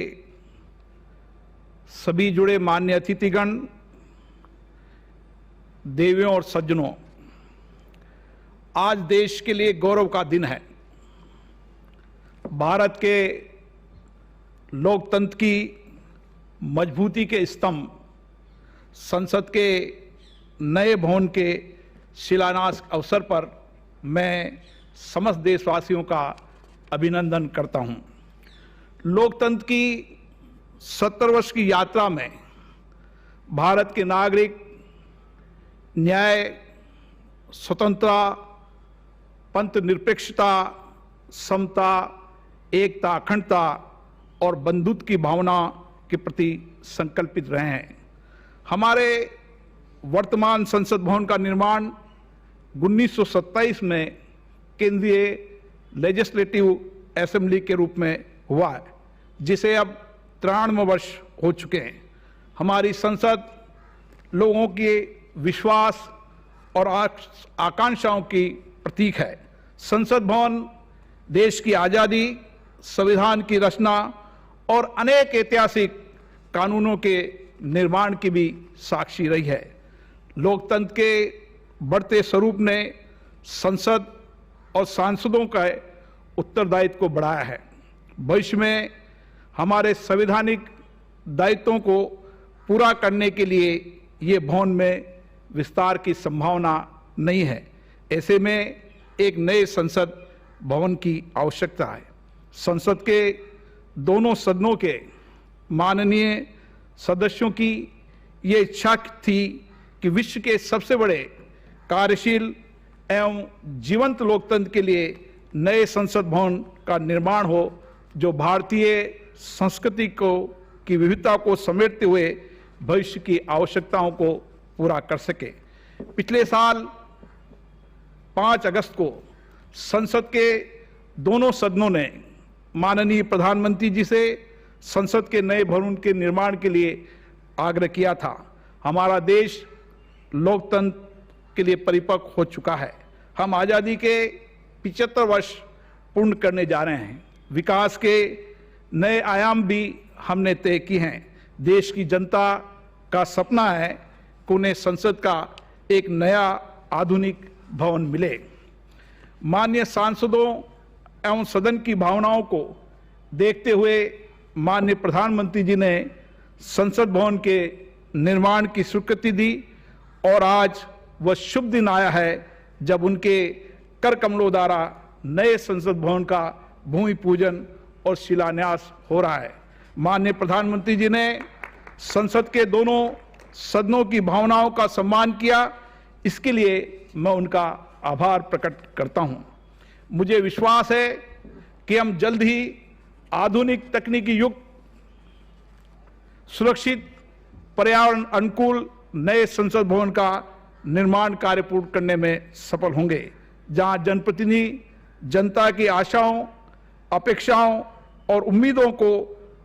[SPEAKER 17] सभी जुड़े मान्य अतिथिगण, देवियों और सज्जनों, आज देश के लिए गौरव का दिन है। भारत के लोकतंत्र की मजबूती के स्तंभ, संसद के नए भवन के शिलान्यास अवसर पर मैं समस्त देशवासियों का अभिनंदन करता हूं। लोकतंत्र की 70 वर्ष की यात्रा में भारत के नागरिक न्याय, स्वतंत्रता, पंथ निरपेक्षता, समता, एकता, अखंडता और बंधुत्व की भावना के प्रति संकल्पित रहे हैं। हमारे वर्तमान संसद भवन का निर्माण 1927 में केंद्रीय लेजिस्लेटिव असेंबली के रूप में हुआ है, जिसे अब 93 वर्ष हो चुके हैं। हमारी संसद लोगों के विश्वास और आकांक्षाओं की प्रतीक है। संसद भवन देश की आज़ादी, संविधान की रचना और अनेक ऐतिहासिक कानूनों के निर्माण की भी साक्षी रही है। लोकतंत्र के बढ़ते स्वरूप ने संसद और सांसदों का उत्तरदायित्व को बढ़ाया है। भविष्य में हमारे संवैधानिक दायित्वों को पूरा करने के लिए ये भवन में विस्तार की संभावना नहीं है। ऐसे में एक नए संसद भवन की आवश्यकता है। संसद के दोनों सदनों के माननीय सदस्यों की ये इच्छा थी कि विश्व के सबसे बड़े कार्यशील एवं जीवंत लोकतंत्र के लिए नए संसद भवन का निर्माण हो, जो भारतीय संस्कृति की विविधता को समेटते हुए भविष्य की आवश्यकताओं को पूरा कर सके। पिछले साल 5 अगस्त को संसद के दोनों सदनों ने माननीय प्रधानमंत्री जी से संसद के नए भवन के निर्माण के लिए आग्रह किया था। हमारा देश लोकतंत्र के लिए परिपक्व हो चुका है। हम आज़ादी के 75 वर्ष पूर्ण करने जा रहे हैं। विकास के नए आयाम भी हमने तय किए हैं। देश की जनता का सपना है कि उन्हें संसद का एक नया आधुनिक भवन मिले। माननीय सांसदों एवं सदन की भावनाओं को देखते हुए माननीय प्रधानमंत्री जी ने संसद भवन के निर्माण की स्वीकृति दी और आज वह शुभ दिन आया है जब उनके कर कमलों द्वारा नए संसद भवन का भूमि पूजन और शिलान्यास हो रहा है। माननीय प्रधानमंत्री जी ने संसद के दोनों सदनों की भावनाओं का सम्मान किया, इसके लिए मैं उनका आभार प्रकट करता हूं। मुझे विश्वास है कि हम जल्द ही आधुनिक तकनीकी युक्त, सुरक्षित, पर्यावरण अनुकूल नए संसद भवन का निर्माण कार्य पूर्ण करने में सफल होंगे, जहां जनप्रतिनिधि जनता की आशाओं, अपेक्षाओं और उम्मीदों को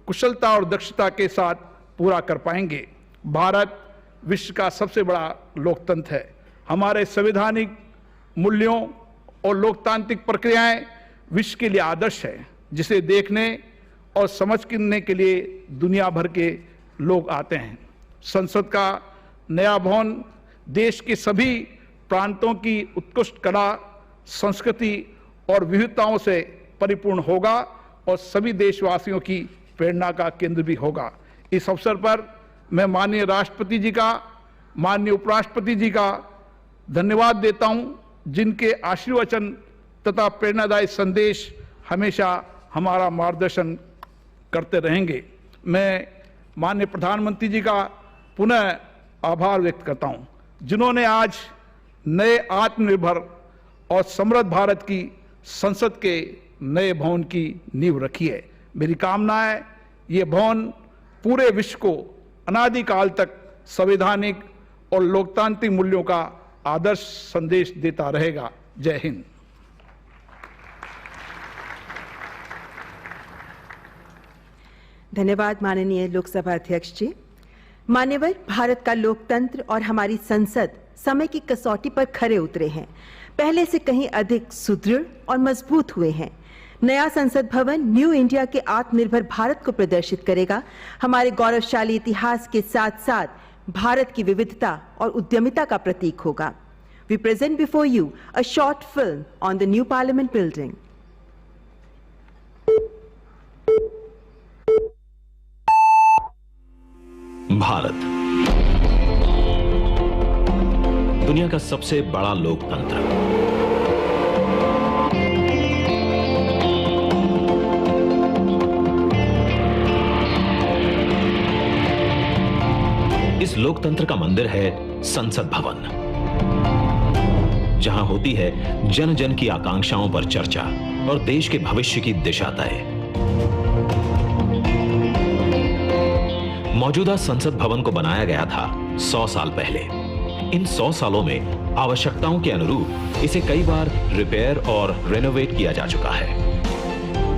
[SPEAKER 17] कुशलता और दक्षता के साथ पूरा कर पाएंगे। भारत विश्व का सबसे बड़ा लोकतंत्र है। हमारे संवैधानिक मूल्यों और लोकतांत्रिक प्रक्रियाएं विश्व के लिए आदर्श है, जिसे देखने और समझने के लिए दुनिया भर के लोग आते हैं। संसद का नया भवन देश के सभी प्रांतों की उत्कृष्ट कला, संस्कृति और विविधताओं से परिपूर्ण होगा और सभी देशवासियों की प्रेरणा का केंद्र भी होगा। इस अवसर पर मैं माननीय राष्ट्रपति जी का, माननीय उपराष्ट्रपति जी का धन्यवाद देता हूं, जिनके आशीर्वचन तथा प्रेरणादायी संदेश हमेशा हमारा मार्गदर्शन करते रहेंगे। मैं माननीय प्रधानमंत्री जी का पुनः आभार व्यक्त करता हूं, जिन्होंने आज नए आत्मनिर्भर और समृद्ध भारत की संसद के नए भवन की नींव रखी है। मेरी कामना है ये भवन पूरे विश्व को अनादिकाल तक संवैधानिक और लोकतांत्रिक मूल्यों का आदर्श संदेश देता रहेगा। जय हिंद।
[SPEAKER 5] धन्यवाद माननीय लोकसभा अध्यक्ष जी। मान्यवर, भारत का लोकतंत्र और हमारी संसद समय की कसौटी पर खरे उतरे हैं, पहले से कहीं अधिक सुदृढ़ और मजबूत हुए हैं। नया संसद भवन न्यू इंडिया के आत्मनिर्भर भारत को प्रदर्शित करेगा, हमारे गौरवशाली इतिहास के साथ साथ भारत की विविधता और उद्यमिता का प्रतीक होगा। We present before you a short film on the new Parliament building.
[SPEAKER 18] Bharat दुनिया का सबसे बड़ा लोकतंत्र, इस लोकतंत्र का मंदिर है संसद भवन, जहां होती है जन जन की आकांक्षाओं पर चर्चा और देश के भविष्य की दिशा तय। मौजूदा संसद भवन को बनाया गया था 100 साल पहले। इन 100 सालों में आवश्यकताओं के अनुरूप इसे कई बार रिपेयर और रेनोवेट किया जा चुका है,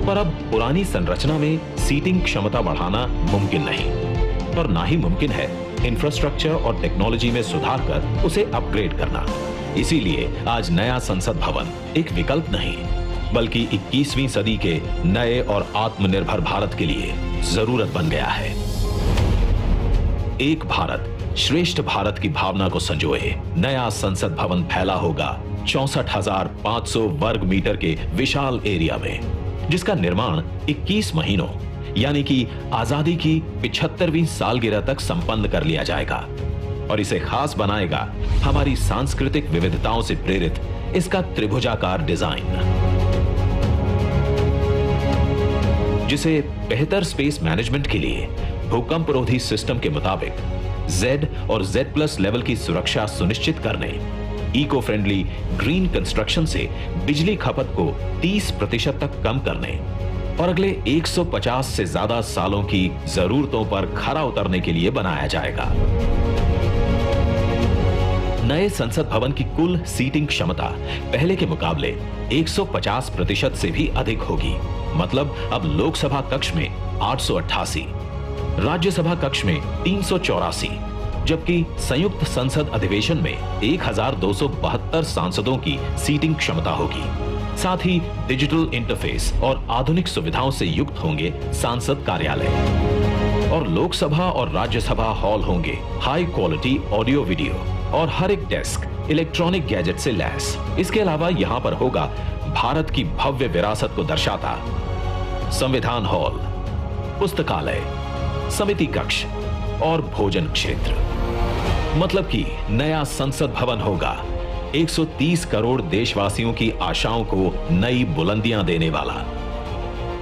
[SPEAKER 18] पर अब पुरानी संरचना में सीटिंग क्षमता बढ़ाना मुमकिन नहीं, और ना ही मुमकिन है इंफ्रास्ट्रक्चर और टेक्नोलॉजी में सुधार कर उसे अपग्रेड करना। इसीलिए आज नया संसद भवन एक विकल्प नहीं, बल्कि 21वीं सदी के नए और आत्मनिर्भर भारत के लिए जरूरत बन गया है। एक भारत श्रेष्ठ भारत की भावना को संजोए नया संसद भवन फैला होगा 64,500 वर्ग मीटर के विशाल एरिया में, जिसका निर्माण 21 महीनों यानी कि आजादी की 75वीं सालगिरह तक संपन्न कर लिया जाएगा। और इसे खास बनाएगा हमारी सांस्कृतिक विविधताओं से प्रेरित इसका त्रिभुजाकार डिजाइन, जिसे बेहतर स्पेस मैनेजमेंट के लिए भूकंपरोधी सिस्टम के मुताबिक Z और Z+ लेवल की सुरक्षा सुनिश्चित करने, इको फ्रेंडली ग्रीन कंस्ट्रक्शन से बिजली खपत को 30% तक कम करने और अगले 150 से ज्यादा सालों की जरूरतों पर खरा उतरने के लिए बनाया जाएगा। नए संसद भवन की कुल सीटिंग क्षमता पहले के मुकाबले 150% से भी अधिक होगी। मतलब अब लोकसभा कक्ष में 888, राज्यसभा कक्ष में 384, जबकि संयुक्त संसद अधिवेशन में 1272 सांसदों की सीटिंग क्षमता होगी। साथ ही डिजिटल इंटरफेस और आधुनिक सुविधाओं से युक्त होंगे सांसद कार्यालय, और लोकसभा और राज्यसभा हॉल होंगे हाई क्वालिटी ऑडियो वीडियो और हर एक डेस्क इलेक्ट्रॉनिक गैजेट से लैस। इसके अलावा यहां पर होगा भारत की भव्य विरासत को दर्शाता संविधान हॉल, पुस्तकालय, समिति कक्ष और भोजन क्षेत्र। मतलब कि नया संसद भवन होगा 130 करोड़ देशवासियों की आशाओं को नई बुलंदियां देने वाला,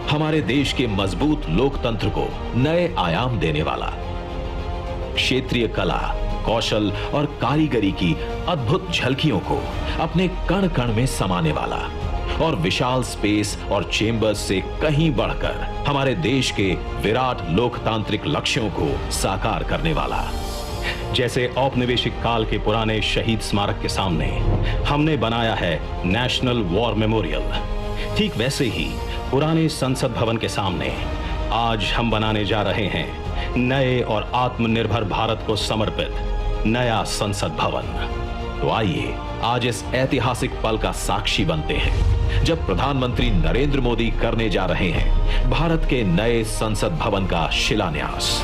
[SPEAKER 18] हमारे देश के मजबूत लोकतंत्र को नए आयाम देने वाला, क्षेत्रीय कला, कौशल और कारीगरी की अद्भुत झलकियों को अपने कण कण में समाने वाला, और विशाल स्पेस और चेंबर्स से कहीं बढ़कर हमारे देश के विराट लोकतांत्रिक लक्ष्यों को साकार करने वाला। जैसे औपनिवेशिक काल के पुराने शहीद स्मारक के सामने हमने बनाया है नेशनल वॉर मेमोरियल, ठीक वैसे ही पुराने संसद भवन के सामने आज हम बनाने जा रहे हैं नए और आत्मनिर्भर भारत को समर्पित नया संसद भवन। तो आइए आज इस ऐतिहासिक पल का साक्षी बनते हैं, जब प्रधानमंत्री नरेंद्र मोदी करने जा रहे हैं भारत के नए संसद भवन का शिलान्यास।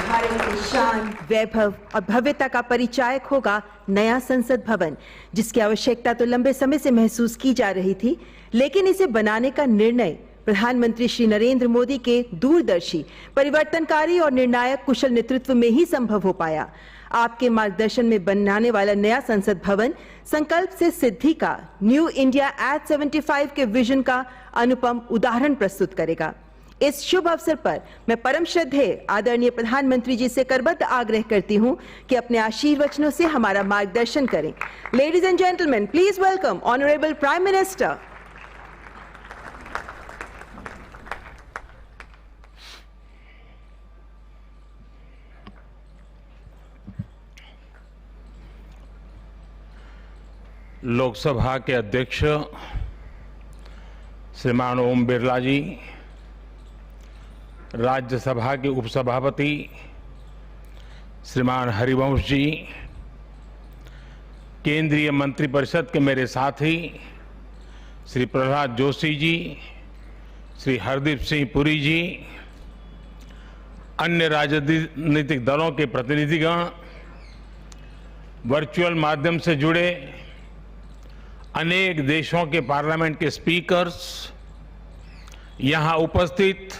[SPEAKER 5] भारत की शान, वैभव और भव्यता का परिचायक होगा नया संसद भवन, जिसकी आवश्यकता तो लंबे समय से महसूस की जा रही थी, लेकिन इसे बनाने का निर्णय प्रधानमंत्री श्री नरेंद्र मोदी के दूरदर्शी, परिवर्तनकारी और निर्णायक कुशल नेतृत्व में ही संभव हो पाया। आपके मार्गदर्शन में बनने वाला नया संसद भवन संकल्प से सिद्धि का, न्यू इंडिया एट 75 के विजन का अनुपम उदाहरण प्रस्तुत करेगा। इस शुभ अवसर पर मैं परम श्रद्धेय आदरणीय प्रधानमंत्री जी से करबद्ध आग्रह करती हूं कि अपने आशीर्वचनों से हमारा मार्गदर्शन करें। Ladies and gentleman, please welcome honourable prime minister.
[SPEAKER 19] Lok Sabha के अध्यक्ष श्रीमान ओम बिरला जी, राज्यसभा के उपसभापति श्रीमान हरिवंश जी, केंद्रीय मंत्रिपरिषद के मेरे साथी श्री प्रहलाद जोशी जी, श्री हरदीप सिंह पुरी जी, अन्य राजनीतिक दलों के प्रतिनिधिगण, वर्चुअल माध्यम से जुड़े अनेक देशों के पार्लियामेंट के स्पीकर्स, यहां उपस्थित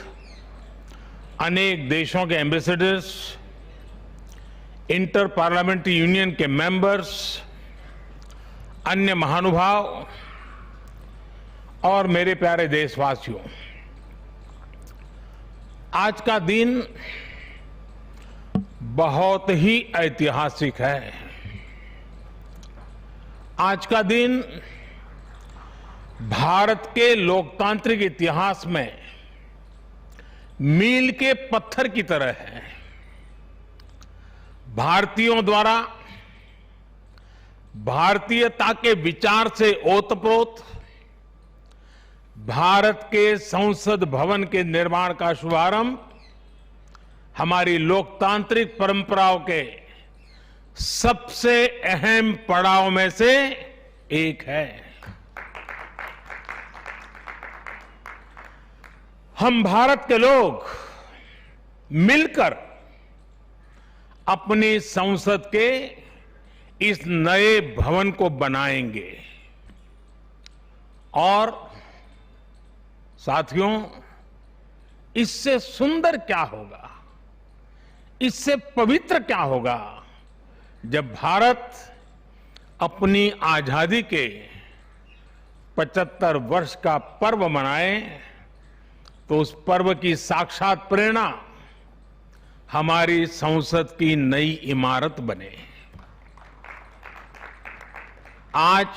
[SPEAKER 19] अनेक देशों के एम्बेसडर्स, इंटर पार्लियामेंट्री यूनियन के मेंबर्स, अन्य महानुभाव और मेरे प्यारे देशवासियों, आज का दिन बहुत ही ऐतिहासिक है। आज का दिन भारत के लोकतांत्रिक इतिहास में मील के पत्थर की तरह है। भारतीयों द्वारा भारतीयता के विचार से ओतप्रोत भारत के संसद भवन के निर्माण का शुभारंभ हमारी लोकतांत्रिक परंपराओं के सबसे अहम पड़ाव में से एक है। हम भारत के लोग मिलकर अपनी संसद के इस नए भवन को बनाएंगे और साथियों, इससे सुंदर क्या होगा, इससे पवित्र क्या होगा जब भारत अपनी आजादी के 75 वर्ष का पर्व मनाए तो उस पर्व की साक्षात प्रेरणा हमारी संसद की नई इमारत बने। आज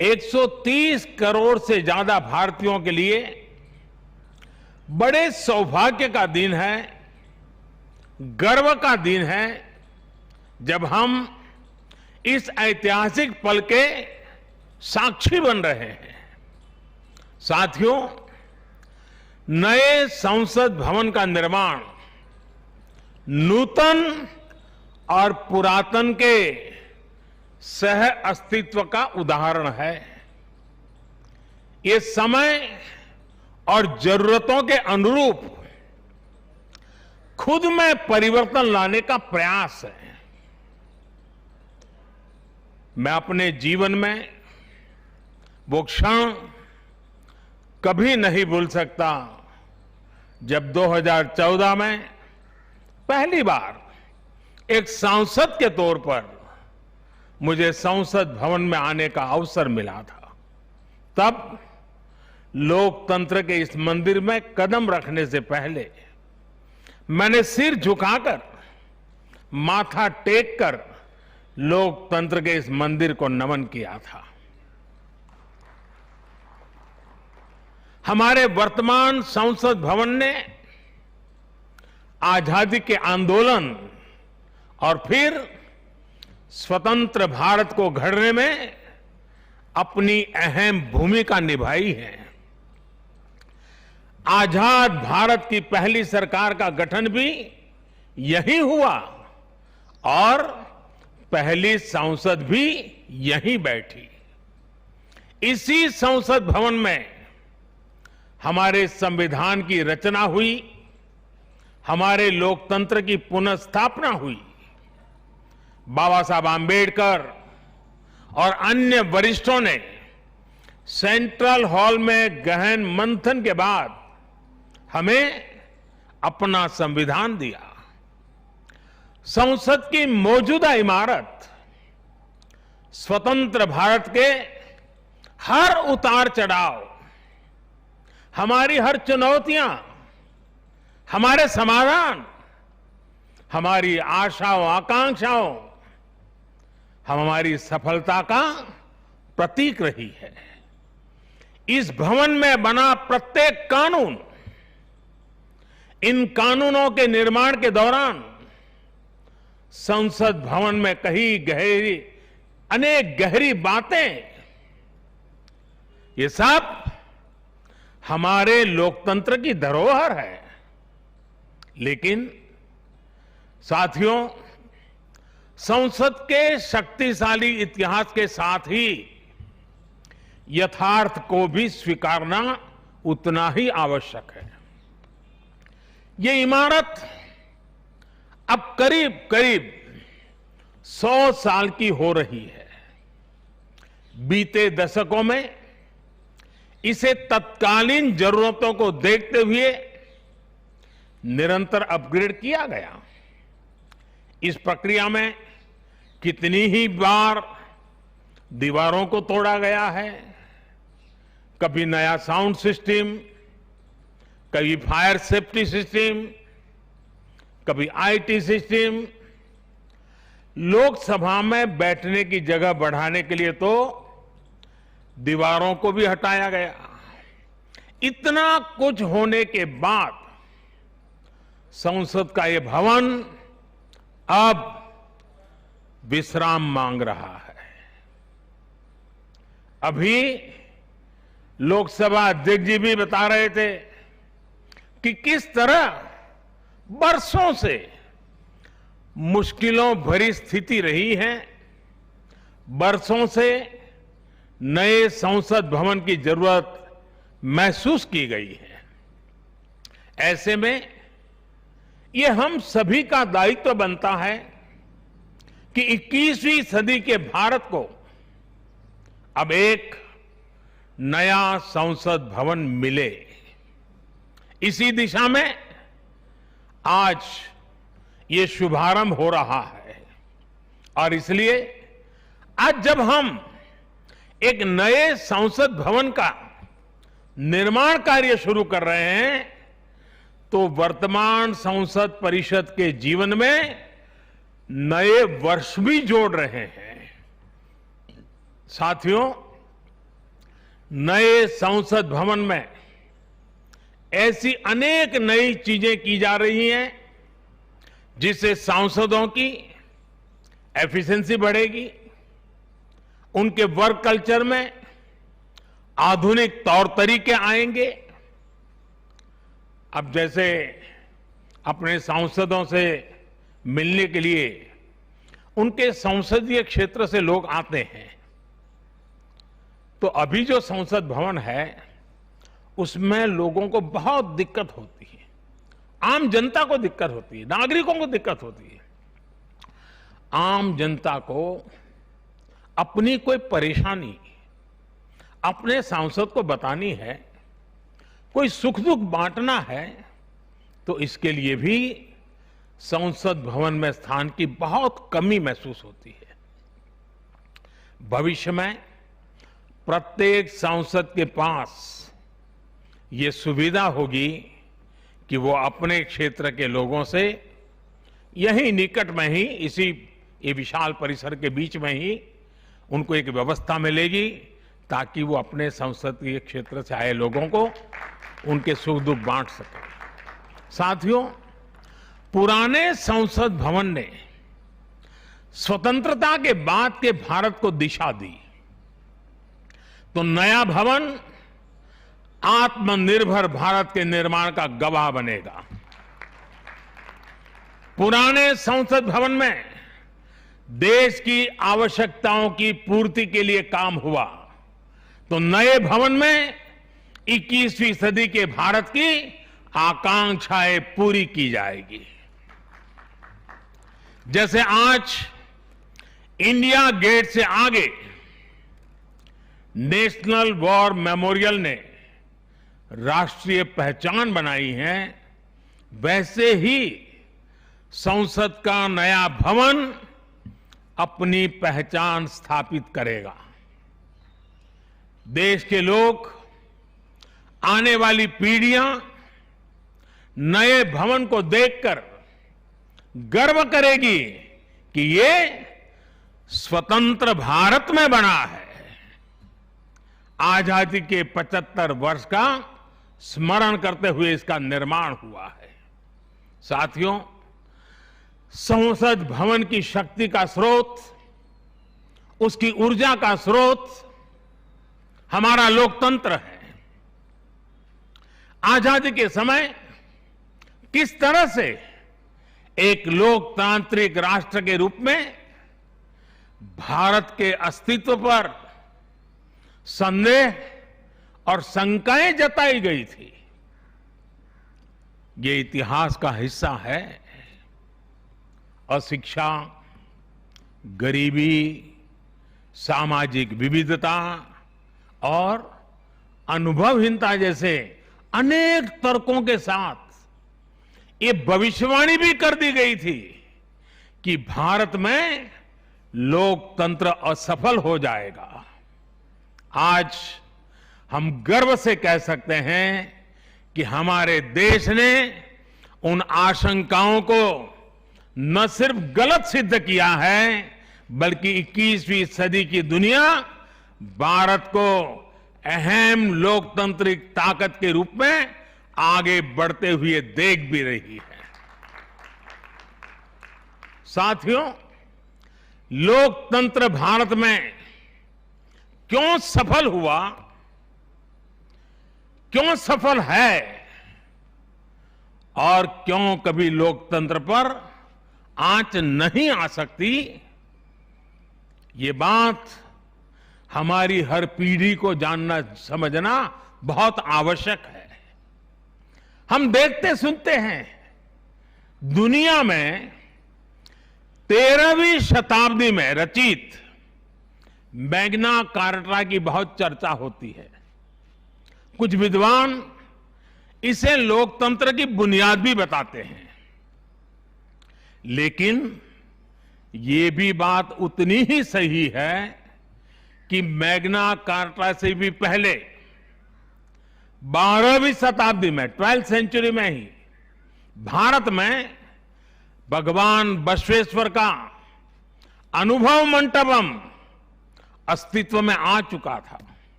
[SPEAKER 19] 130 करोड़ से ज्यादा भारतीयों के लिए बड़े सौभाग्य का दिन है, गर्व का दिन है जब हम इस ऐतिहासिक पल के साक्षी बन रहे हैं। साथियों, नए संसद भवन का निर्माण नूतन और पुरातन के सह अस्तित्व का उदाहरण है। ये समय और जरूरतों के अनुरूप खुद में परिवर्तन लाने का प्रयास है। मैं अपने जीवन में वो क्षण कभी नहीं भूल सकता जब 2014 में पहली बार एक सांसद के तौर पर मुझे संसद भवन में आने का अवसर मिला था। तब लोकतंत्र के इस मंदिर में कदम रखने से पहले मैंने सिर झुकाकर, माथा टेककर लोकतंत्र के इस मंदिर को नमन किया था। हमारे वर्तमान संसद भवन ने आजादी के आंदोलन और फिर स्वतंत्र भारत को गढ़ने में अपनी अहम भूमिका निभाई है। आजाद भारत की पहली सरकार का गठन भी यही हुआ और पहली संसद भी यहीं बैठी। इसी संसद भवन में हमारे संविधान की रचना हुई, हमारे लोकतंत्र की पुनर्स्थापना हुई। बाबा साहब आम्बेडकर और अन्य वरिष्ठों ने सेंट्रल हॉल में गहन मंथन के बाद हमें अपना संविधान दिया। संसद की मौजूदा इमारत स्वतंत्र भारत के हर उतार चढ़ाव, हमारी हर चुनौतियां, हमारे समाधान, हमारी आशाओं आकांक्षाओं, हमारी सफलता का प्रतीक रही है। इस भवन में बना प्रत्येक कानून, इन कानूनों के निर्माण के दौरान संसद भवन में कही अनेक गहरी बातें, ये सब हमारे लोकतंत्र की धरोहर है। लेकिन साथियों, संसद के शक्तिशाली इतिहास के साथ ही यथार्थ को भी स्वीकारना उतना ही आवश्यक है। ये इमारत अब करीब करीब 100 साल की हो रही है। बीते दशकों में इसे तत्कालीन जरूरतों को देखते हुए निरंतर अपग्रेड किया गया। इस प्रक्रिया में कितनी ही बार दीवारों को तोड़ा गया है, कभी नया साउंड सिस्टम, कभी फायर सेफ्टी सिस्टम, कभी आईटी सिस्टम। लोकसभा में बैठने की जगह बढ़ाने के लिए तो दीवारों को भी हटाया गया। इतना कुछ होने के बाद संसद का ये भवन अब विश्राम मांग रहा है। अभी लोकसभा अध्यक्ष जी भी बता रहे थे कि किस तरह बरसों से मुश्किलों भरी स्थिति रही है। बरसों से नए संसद भवन की जरूरत महसूस की गई है। ऐसे में ये हम सभी का दायित्व बनता है कि 21वीं सदी के भारत को अब एक नया संसद भवन मिले। इसी दिशा में आज ये शुभारंभ हो रहा है और इसलिए आज जब हम एक नए संसद भवन का निर्माण कार्य शुरू कर रहे हैं तो वर्तमान संसद परिषद के जीवन में नए वर्ष भी जोड़ रहे हैं। साथियों, नए संसद भवन में ऐसी अनेक नई चीजें की जा रही हैं जिससे सांसदों की एफिशिएंसी बढ़ेगी, उनके वर्क कल्चर में आधुनिक तौर तरीके आएंगे। अब जैसे अपने सांसदों से मिलने के लिए उनके संसदीय क्षेत्र से लोग आते हैं, तो अभी जो संसद भवन है उसमें लोगों को बहुत दिक्कत होती है, आम जनता को दिक्कत होती है, नागरिकों को दिक्कत होती है। आम जनता को अपनी कोई परेशानी अपने सांसद को बतानी है, कोई सुख दुख बांटना है, तो इसके लिए भी संसद भवन में स्थान की बहुत कमी महसूस होती है। भविष्य में प्रत्येक सांसद के पास ये सुविधा होगी कि वो अपने क्षेत्र के लोगों से यही निकट में ही, इसी ये विशाल परिसर के बीच में ही उनको एक व्यवस्था मिलेगी ताकि वो अपने संसदीय क्षेत्र से आए लोगों को उनके सुख दुख बांट सके। साथियों, पुराने संसद भवन ने स्वतंत्रता के बाद के भारत को दिशा दी, तो नया भवन आत्मनिर्भर भारत के निर्माण का गवाह बनेगा। पुराने संसद भवन में देश की आवश्यकताओं की पूर्ति के लिए काम हुआ, तो नए भवन में 21वीं सदी के भारत की आकांक्षाएं पूरी की जाएगी। जैसे आज इंडिया गेट से आगे नेशनल वॉर मेमोरियल ने राष्ट्रीय पहचान बनाई है, वैसे ही संसद का नया भवन अपनी पहचान स्थापित करेगा। देश के लोग, आने वाली पीढ़ियां नए भवन को देखकर गर्व करेगी कि ये स्वतंत्र भारत में बना है। आजादी के 75 वर्ष का स्मरण करते हुए इसका निर्माण हुआ है। साथियों, संसद भवन की शक्ति का स्रोत, उसकी ऊर्जा का स्रोत हमारा लोकतंत्र है। आजादी के समय किस तरह से एक लोकतांत्रिक राष्ट्र के रूप में भारत के अस्तित्व पर संदेह और शंकाएं जताई गई थी, ये इतिहास का हिस्सा है। अशिक्षा, गरीबी, सामाजिक विविधता और अनुभवहीनता जैसे अनेक तर्कों के साथ ये भविष्यवाणी भी कर दी गई थी कि भारत में लोकतंत्र असफल हो जाएगा। आज हम गर्व से कह सकते हैं कि हमारे देश ने उन आशंकाओं को न सिर्फ गलत सिद्ध किया है, बल्कि 21वीं सदी की दुनिया भारत को अहम लोकतांत्रिक ताकत के रूप में आगे बढ़ते हुए देख भी रही है। साथियों, लोकतंत्र भारत में क्यों सफल हुआ, क्यों सफल है और क्यों कभी लोकतंत्र पर आंच नहीं आ सकती, ये बात हमारी हर पीढ़ी को जानना समझना बहुत आवश्यक है। हम देखते सुनते हैं दुनिया में 13वीं शताब्दी में रचित मैग्ना कार्टा की बहुत चर्चा होती है। कुछ विद्वान इसे लोकतंत्र की बुनियाद भी बताते हैं, लेकिन ये भी बात उतनी ही सही है कि मैग्ना कार्टा से भी पहले 12वीं शताब्दी में 12th सेंचुरी में ही भारत में भगवान बसवेश्वर का अनुभव मंटपम अस्तित्व में आ चुका था।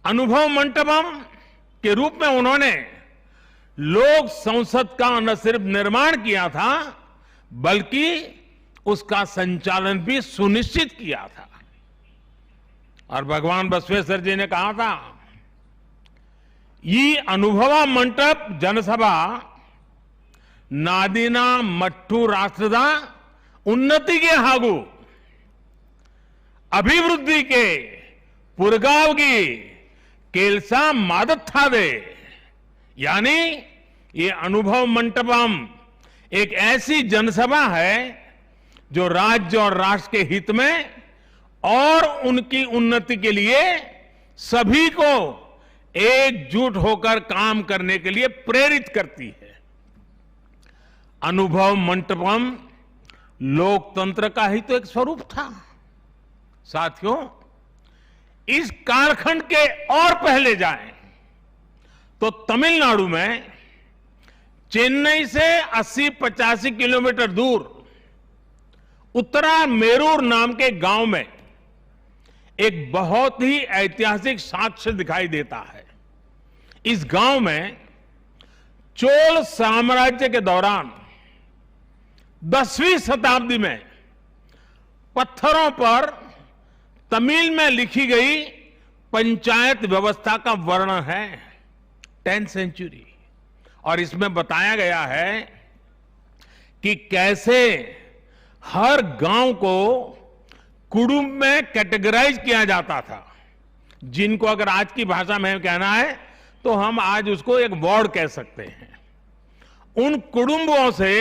[SPEAKER 19] अनुभव मंटपम के रूप में उन्होंने लोक संसद का न सिर्फ निर्माण किया था, बल्कि उसका संचालन भी सुनिश्चित किया था। और भगवान बसवेश्वर जी ने कहा था, ಈ ಅನುಭವ ಮಂಟಪ ಜನಸಭಾ ನಾದಿನ ಮಟ್ಟು ರಾಷ್ಟ್ರದ ಉನ್ನತಿಗೆ ಹಾಗೂ ಅಭಿವೃದ್ಧಿಗೆ ಪುರಗಾವಗಿ ಕೆಲಸ ಮಾಡುತ್ತದೆ। यानी ये अनुभव मंटपम एक ऐसी जनसभा है जो राज्य और राष्ट्र के हित में और उनकी उन्नति के लिए सभी को एकजुट होकर काम करने के लिए प्रेरित करती है। अनुभव मंटपम लोकतंत्र का ही तो एक स्वरूप था। साथियों, इस कालखंड के और पहले जाएं तो तमिलनाडु में चेन्नई से 80-85 किलोमीटर दूर उत्तरा मेरूर नाम के गांव में एक बहुत ही ऐतिहासिक साक्ष्य दिखाई देता है। इस गांव में चोल साम्राज्य के दौरान 10वीं शताब्दी में पत्थरों पर तमिल में लिखी गई पंचायत व्यवस्था का वर्णन है, 10th सेंचुरी। और इसमें बताया गया है कि कैसे हर गांव को कुटुंब में कैटेगराइज किया जाता था, जिनको अगर आज की भाषा में कहना है तो हम आज उसको एक वार्ड कह सकते हैं। उन कुटुंबों से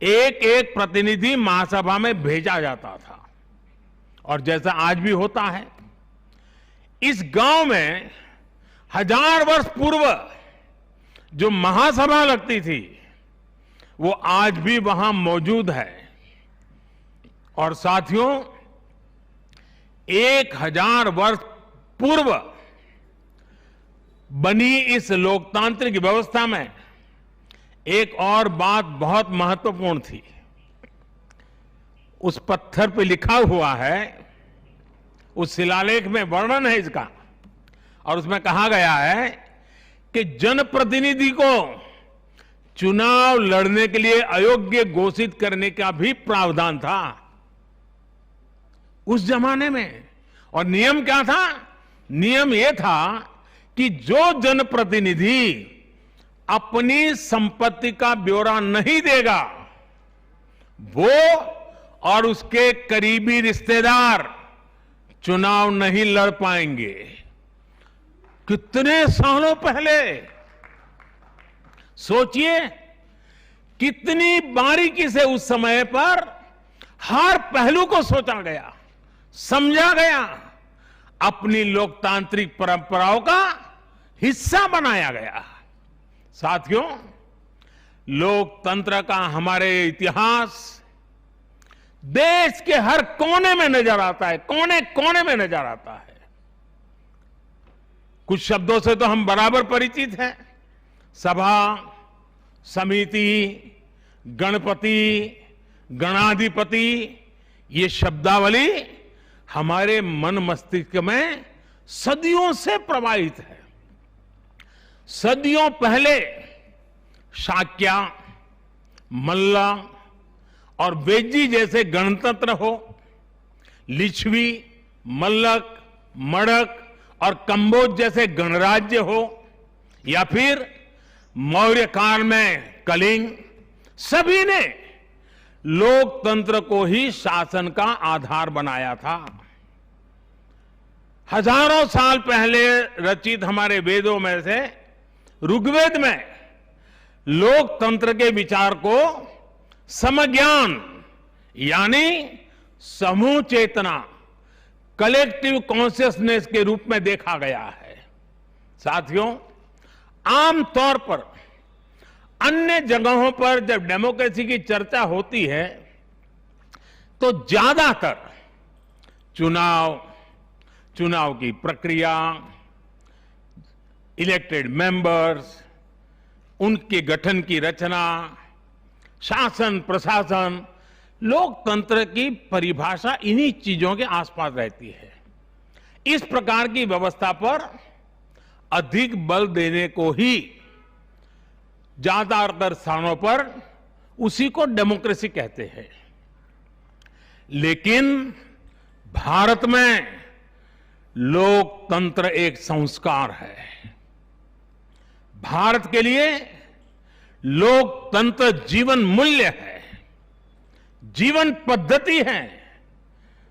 [SPEAKER 19] एक एक प्रतिनिधि महासभा में भेजा जाता था। और जैसा आज भी होता है, इस गांव में 1000 वर्ष पूर्व जो महासभा लगती थी वो आज भी वहां मौजूद है। और साथियों, 1000 वर्ष पूर्व बनी इस लोकतांत्रिक व्यवस्था में एक और बात बहुत महत्वपूर्ण थी। उस पत्थर पे लिखा हुआ है, उस शिलालेख में वर्णन है इसका, और उसमें कहा गया है कि जनप्रतिनिधि को चुनाव लड़ने के लिए अयोग्य घोषित करने का भी प्रावधान था उस जमाने में। और नियम क्या था? नियम यह था कि जो जनप्रतिनिधि अपनी संपत्ति का ब्यौरा नहीं देगा, वो और उसके करीबी रिश्तेदार चुनाव नहीं लड़ पाएंगे। कितने सालों पहले सोचिए, कितनी बारीकी से उस समय पर हर पहलू को सोचा गया, समझा गया, अपनी लोकतांत्रिक परंपराओं का हिस्सा बनाया गया। साथियों, लोकतंत्र का हमारे इतिहास देश के हर कोने में नजर आता है, कोने कोने में नजर आता है। कुछ शब्दों से तो हम बराबर परिचित हैं, सभा, समिति, गणपति, गणाधिपति, ये शब्दावली हमारे मन मस्तिष्क में सदियों से प्रवाहित है। सदियों पहले शाक्य, मल्ल और वेजी जैसे गणतंत्र हो, लिच्छवी, मल्लक, मड़क और कंबोज जैसे गणराज्य हो, या फिर मौर्य काल में कलिंग, सभी ने लोकतंत्र को ही शासन का आधार बनाया था। हजारों साल पहले रचित हमारे वेदों में से ऋग्वेद में लोकतंत्र के विचार को समज्ञान यानी समूह चेतना, कलेक्टिव कॉन्शियसनेस के रूप में देखा गया है। साथियों, आमतौर पर अन्य जगहों पर जब डेमोक्रेसी की चर्चा होती है तो ज्यादातर चुनाव की प्रक्रिया, इलेक्टेड मेंबर्स, उनके गठन की रचना, शासन प्रशासन, लोकतंत्र की परिभाषा इन्हीं चीजों के आसपास रहती है। इस प्रकार की व्यवस्था पर अधिक बल देने को ही ज्यादातर स्थानों पर उसी को डेमोक्रेसी कहते हैं। लेकिन भारत में लोकतंत्र एक संस्कार है। भारत के लिए लोकतंत्र जीवन मूल्य है, जीवन पद्धति है,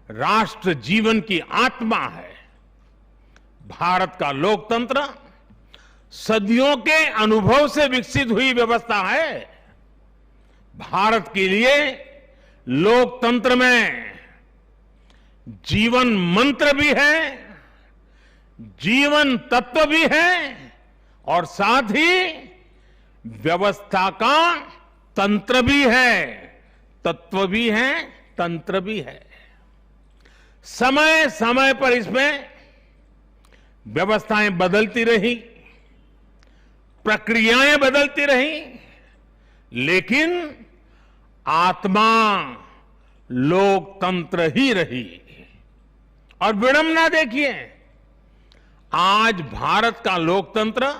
[SPEAKER 19] राष्ट्र जीवन की आत्मा है। भारत का लोकतंत्र सदियों के अनुभव से विकसित हुई व्यवस्था है। भारत के लिए लोकतंत्र में जीवन मंत्र भी है, जीवन तत्व भी है और साथ ही व्यवस्था का तंत्र भी है, तत्व भी है, तंत्र भी है। समय समय पर इसमें व्यवस्थाएं बदलती रही, प्रक्रियाएं बदलती रही, लेकिन आत्मा लोकतंत्र ही रही। और विडंबना देखिए, आज भारत का लोकतंत्र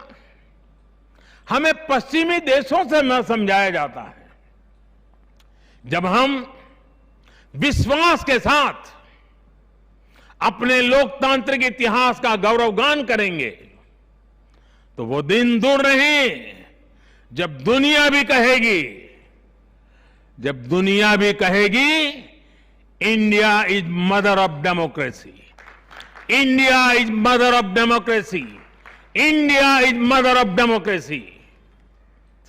[SPEAKER 19] हमें पश्चिमी देशों से न समझाया जाता है। जब हम विश्वास के साथ अपने लोकतांत्रिक इतिहास का गौरवगान करेंगे तो वो दिन दूर नहीं जब दुनिया भी कहेगी India is mother of democracy, India is mother of democracy, India is mother of democracy.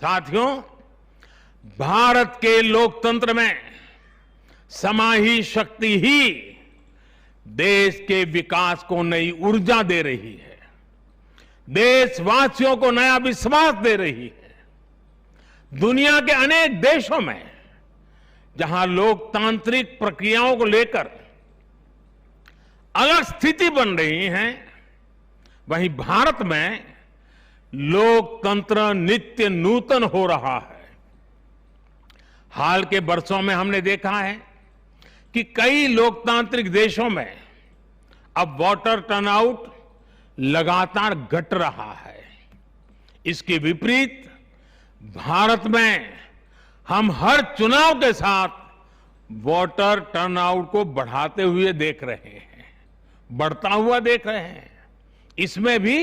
[SPEAKER 19] साथियों, भारत के लोकतंत्र में समाही शक्ति ही देश के विकास को नई ऊर्जा दे रही है, देशवासियों को नया विश्वास दे रही है। दुनिया के अनेक देशों में जहां लोकतांत्रिक प्रक्रियाओं को लेकर अलग स्थिति बन रही है, वहीं भारत में लोकतंत्र नित्य नूतन हो रहा है। हाल के वर्षों में हमने देखा है कि कई लोकतांत्रिक देशों में अब वोटर टर्नआउट लगातार घट रहा है। इसके विपरीत भारत में हम हर चुनाव के साथ वोटर टर्नआउट को बढ़ाते हुए देख रहे हैं, बढ़ता हुआ देख रहे हैं। इसमें भी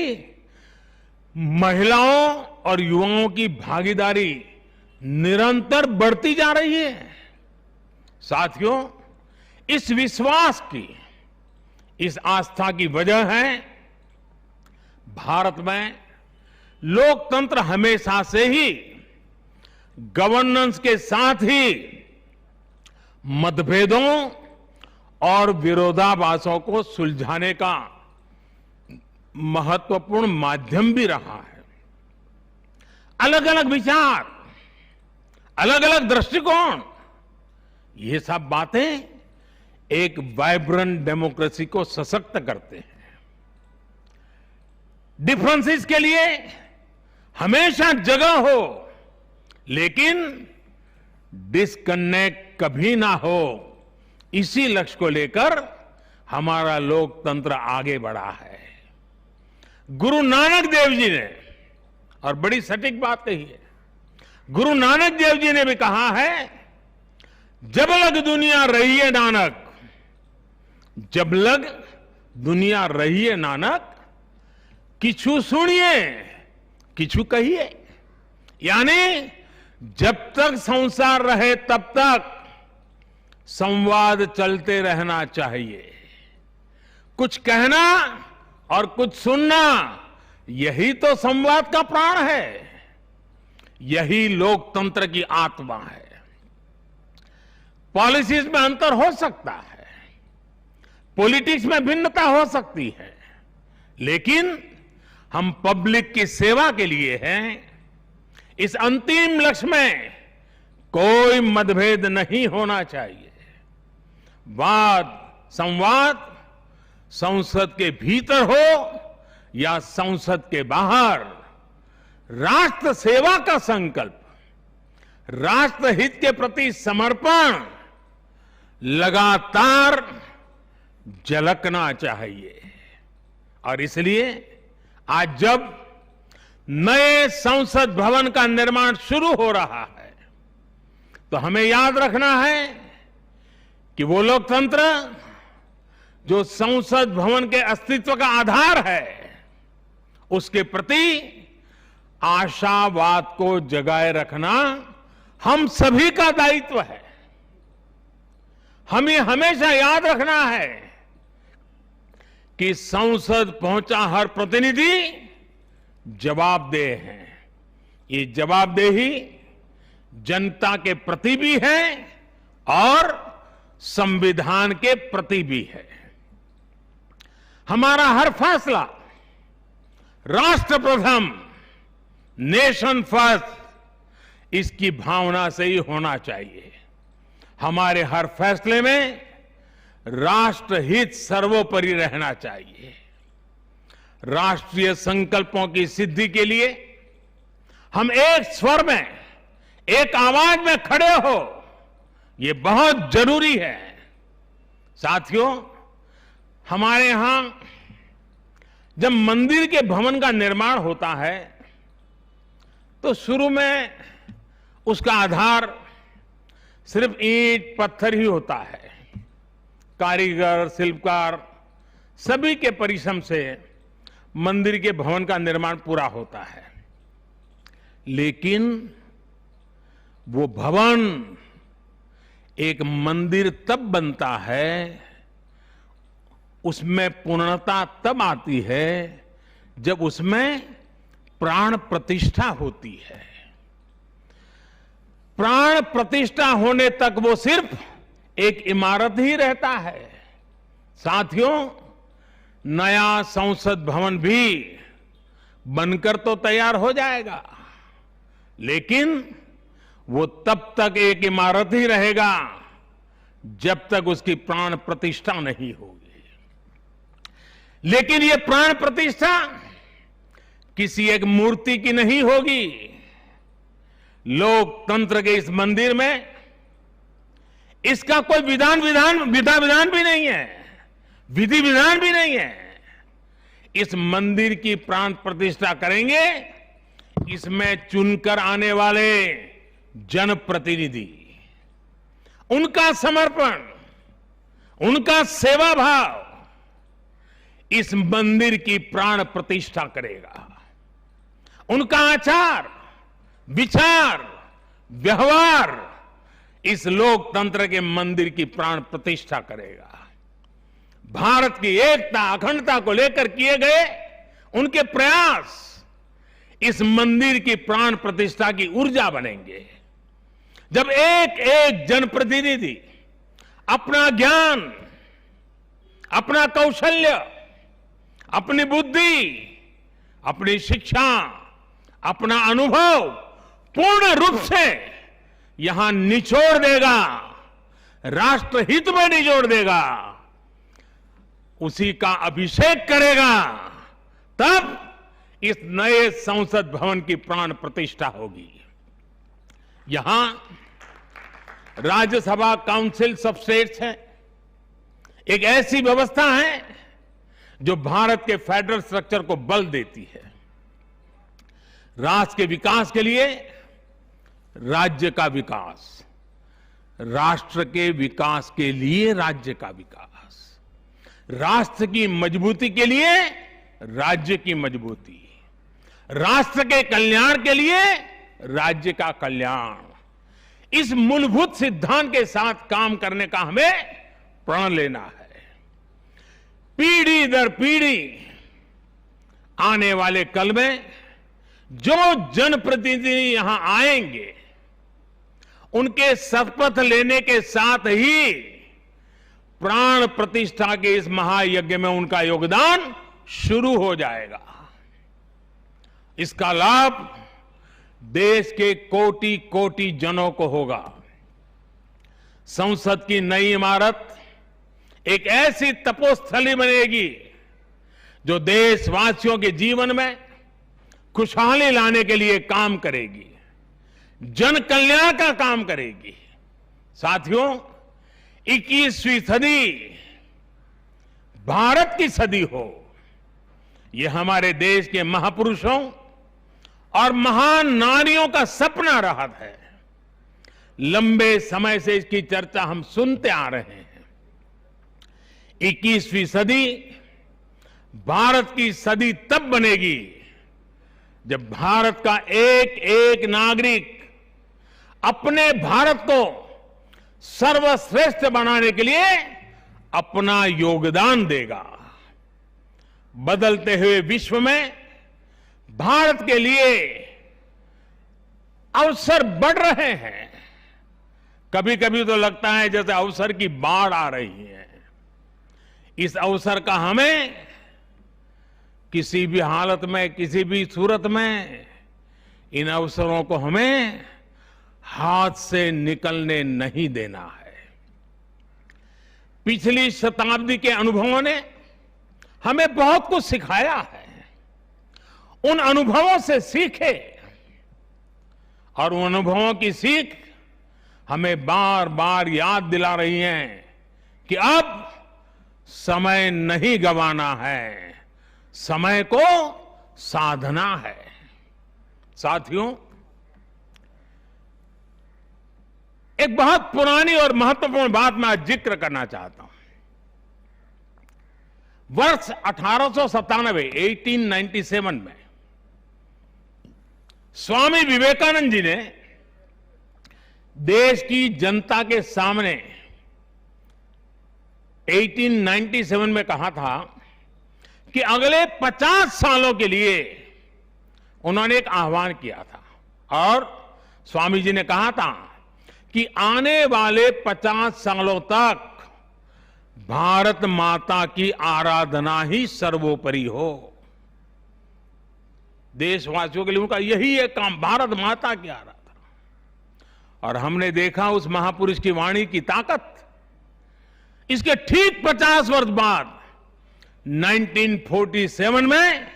[SPEAKER 19] महिलाओं और युवाओं की भागीदारी निरंतर बढ़ती जा रही है। साथियों, इस विश्वास की, इस आस्था की वजह है भारत में लोकतंत्र हमेशा से ही गवर्नेंस के साथ ही मतभेदों और विरोधाभासों को सुलझाने का महत्वपूर्ण माध्यम भी रहा है। अलग अलग विचार, अलग अलग दृष्टिकोण, ये सब बातें एक वाइब्रेंट डेमोक्रेसी को सशक्त करते हैं। डिफरेंसेस के लिए हमेशा जगह हो, लेकिन डिस्कनेक्ट कभी ना हो, इसी लक्ष्य को लेकर हमारा लोकतंत्र आगे बढ़ा है। गुरु नानक देव जी ने, और बड़ी सटीक बात कही है, गुरु नानक देव जी ने भी कहा है, जब लग दुनिया रही है नानक, जब लग दुनिया रही है नानक, किछु सुनिए किछु कहिए। यानी जब तक संसार रहे तब तक संवाद चलते रहना चाहिए। कुछ कहना और कुछ सुनना, यही तो संवाद का प्राण है, यही लोकतंत्र की आत्मा है। पॉलिसीज में अंतर हो सकता है, पॉलिटिक्स में भिन्नता हो सकती है, लेकिन हम पब्लिक की सेवा के लिए हैं। इस अंतिम लक्ष्य में कोई मतभेद नहीं होना चाहिए। वाद संवाद संसद के भीतर हो या संसद के बाहर, राष्ट्र सेवा का संकल्प, राष्ट्र हित के प्रति समर्पण लगातार झलकना चाहिए। और इसलिए आज जब नए संसद भवन का निर्माण शुरू हो रहा है, तो हमें याद रखना है कि वो लोकतंत्र जो संसद भवन के अस्तित्व का आधार है, उसके प्रति आशावाद को जगाए रखना हम सभी का दायित्व है। हमें हमेशा याद रखना है कि संसद पहुंचा हर प्रतिनिधि जवाबदेह है। ये जवाबदेही जनता के प्रति भी है और संविधान के प्रति भी है। हमारा हर फैसला राष्ट्र प्रथम, नेशन फर्स्ट, इसकी भावना से ही होना चाहिए। हमारे हर फैसले में राष्ट्रहित सर्वोपरि रहना चाहिए। राष्ट्रीय संकल्पों की सिद्धि के लिए हम एक स्वर में, एक आवाज में खड़े हो, ये बहुत जरूरी है। साथियों, हमारे यहां जब मंदिर के भवन का निर्माण होता है, तो शुरू में उसका आधार सिर्फ ईंट पत्थर ही होता है। कारीगर, शिल्पकार सभी के परिश्रम से मंदिर के भवन का निर्माण पूरा होता है। लेकिन वो भवन एक मंदिर तब बनता है, उसमें पूर्णता तब आती है जब उसमें प्राण प्रतिष्ठा होती है। प्राण प्रतिष्ठा होने तक वो सिर्फ एक इमारत ही रहता है। साथियों, नया संसद भवन भी बनकर तो तैयार हो जाएगा, लेकिन वो तब तक एक इमारत ही रहेगा जब तक उसकी प्राण प्रतिष्ठा नहीं होगी। लेकिन ये प्राण प्रतिष्ठा किसी एक मूर्ति की नहीं होगी। लोकतंत्र के इस मंदिर में इसका कोई विधा विधान भी नहीं है, विधि विधान भी नहीं है। इस मंदिर की प्राण प्रतिष्ठा करेंगे इसमें चुनकर आने वाले जनप्रतिनिधि, उनका समर्पण, उनका सेवा भाव इस मंदिर की प्राण प्रतिष्ठा करेगा। उनका आचार, विचार, व्यवहार इस लोकतंत्र के मंदिर की प्राण प्रतिष्ठा करेगा। भारत की एकता, अखंडता को लेकर किए गए उनके प्रयास इस मंदिर की प्राण प्रतिष्ठा की ऊर्जा बनेंगे। जब एक एक जनप्रतिनिधि अपना ज्ञान, अपना कौशल्य, अपनी बुद्धि, अपनी शिक्षा, अपना अनुभव पूर्ण रूप से यहां निचोड़ देगा, राष्ट्रहित में निचोड़ देगा, उसी का अभिषेक करेगा, तब इस नए संसद भवन की प्राण प्रतिष्ठा होगी। यहां राज्यसभा काउंसिल ऑफ स्टेट्स है, एक ऐसी व्यवस्था है जो भारत के फेडरल स्ट्रक्चर को बल देती है। राष्ट्र के विकास के लिए राज्य का विकास, राष्ट्र के विकास के लिए राज्य का विकास, राष्ट्र की मजबूती के लिए राज्य की मजबूती, राष्ट्र के कल्याण के लिए राज्य का कल्याण, इस मूलभूत सिद्धांत के साथ काम करने का हमें प्रण लेना है। पीढ़ी दर पीढ़ी आने वाले कल में जो जनप्रतिनिधि यहां आएंगे, उनके शपथ लेने के साथ ही प्राण प्रतिष्ठा के इस महायज्ञ में उनका योगदान शुरू हो जाएगा। इसका लाभ देश के कोटि कोटि जनों को होगा। संसद की नई इमारत एक ऐसी तपोस्थली बनेगी जो देशवासियों के जीवन में खुशहाली लाने के लिए काम करेगी, जन कल्याण का काम करेगी। साथियों, 21वीं सदी भारत की सदी हो, यह हमारे देश के महापुरुषों और महान नारियों का सपना रहा है। लंबे समय से इसकी चर्चा हम सुनते आ रहे हैं। 21वीं सदी भारत की सदी तब बनेगी जब भारत का एक एक नागरिक अपने भारत को सर्वश्रेष्ठ बनाने के लिए अपना योगदान देगा। बदलते हुए विश्व में भारत के लिए अवसर बढ़ रहे हैं। कभी कभी तो लगता है जैसे अवसर की बाढ़ आ रही है। इस अवसर का हमें किसी भी हालत में, किसी भी सूरत में इन अवसरों को हमें हाथ से निकलने नहीं देना है। पिछली शताब्दी के अनुभवों ने हमें बहुत कुछ सिखाया है। उन अनुभवों से सीखे और उन अनुभवों की सीख हमें बार बार याद दिला रही है कि अब समय नहीं गंवाना है, समय को साधना है। साथियों, एक बहुत पुरानी और महत्वपूर्ण बात मैं आज जिक्र करना चाहता हूं। वर्ष 1897 में स्वामी विवेकानंद जी ने देश की जनता के सामने 1897 में कहा था कि अगले 50 सालों के लिए उन्होंने एक आह्वान किया था और स्वामी जी ने कहा था कि आने वाले 50 सालों तक भारत माता की आराधना ही सर्वोपरि हो। देशवासियों के लिए उनका यही एक काम, भारत माता की आराधना। और हमने देखा उस महापुरुष की वाणी की ताकत। इसके ठीक 50 वर्ष बाद 1947 में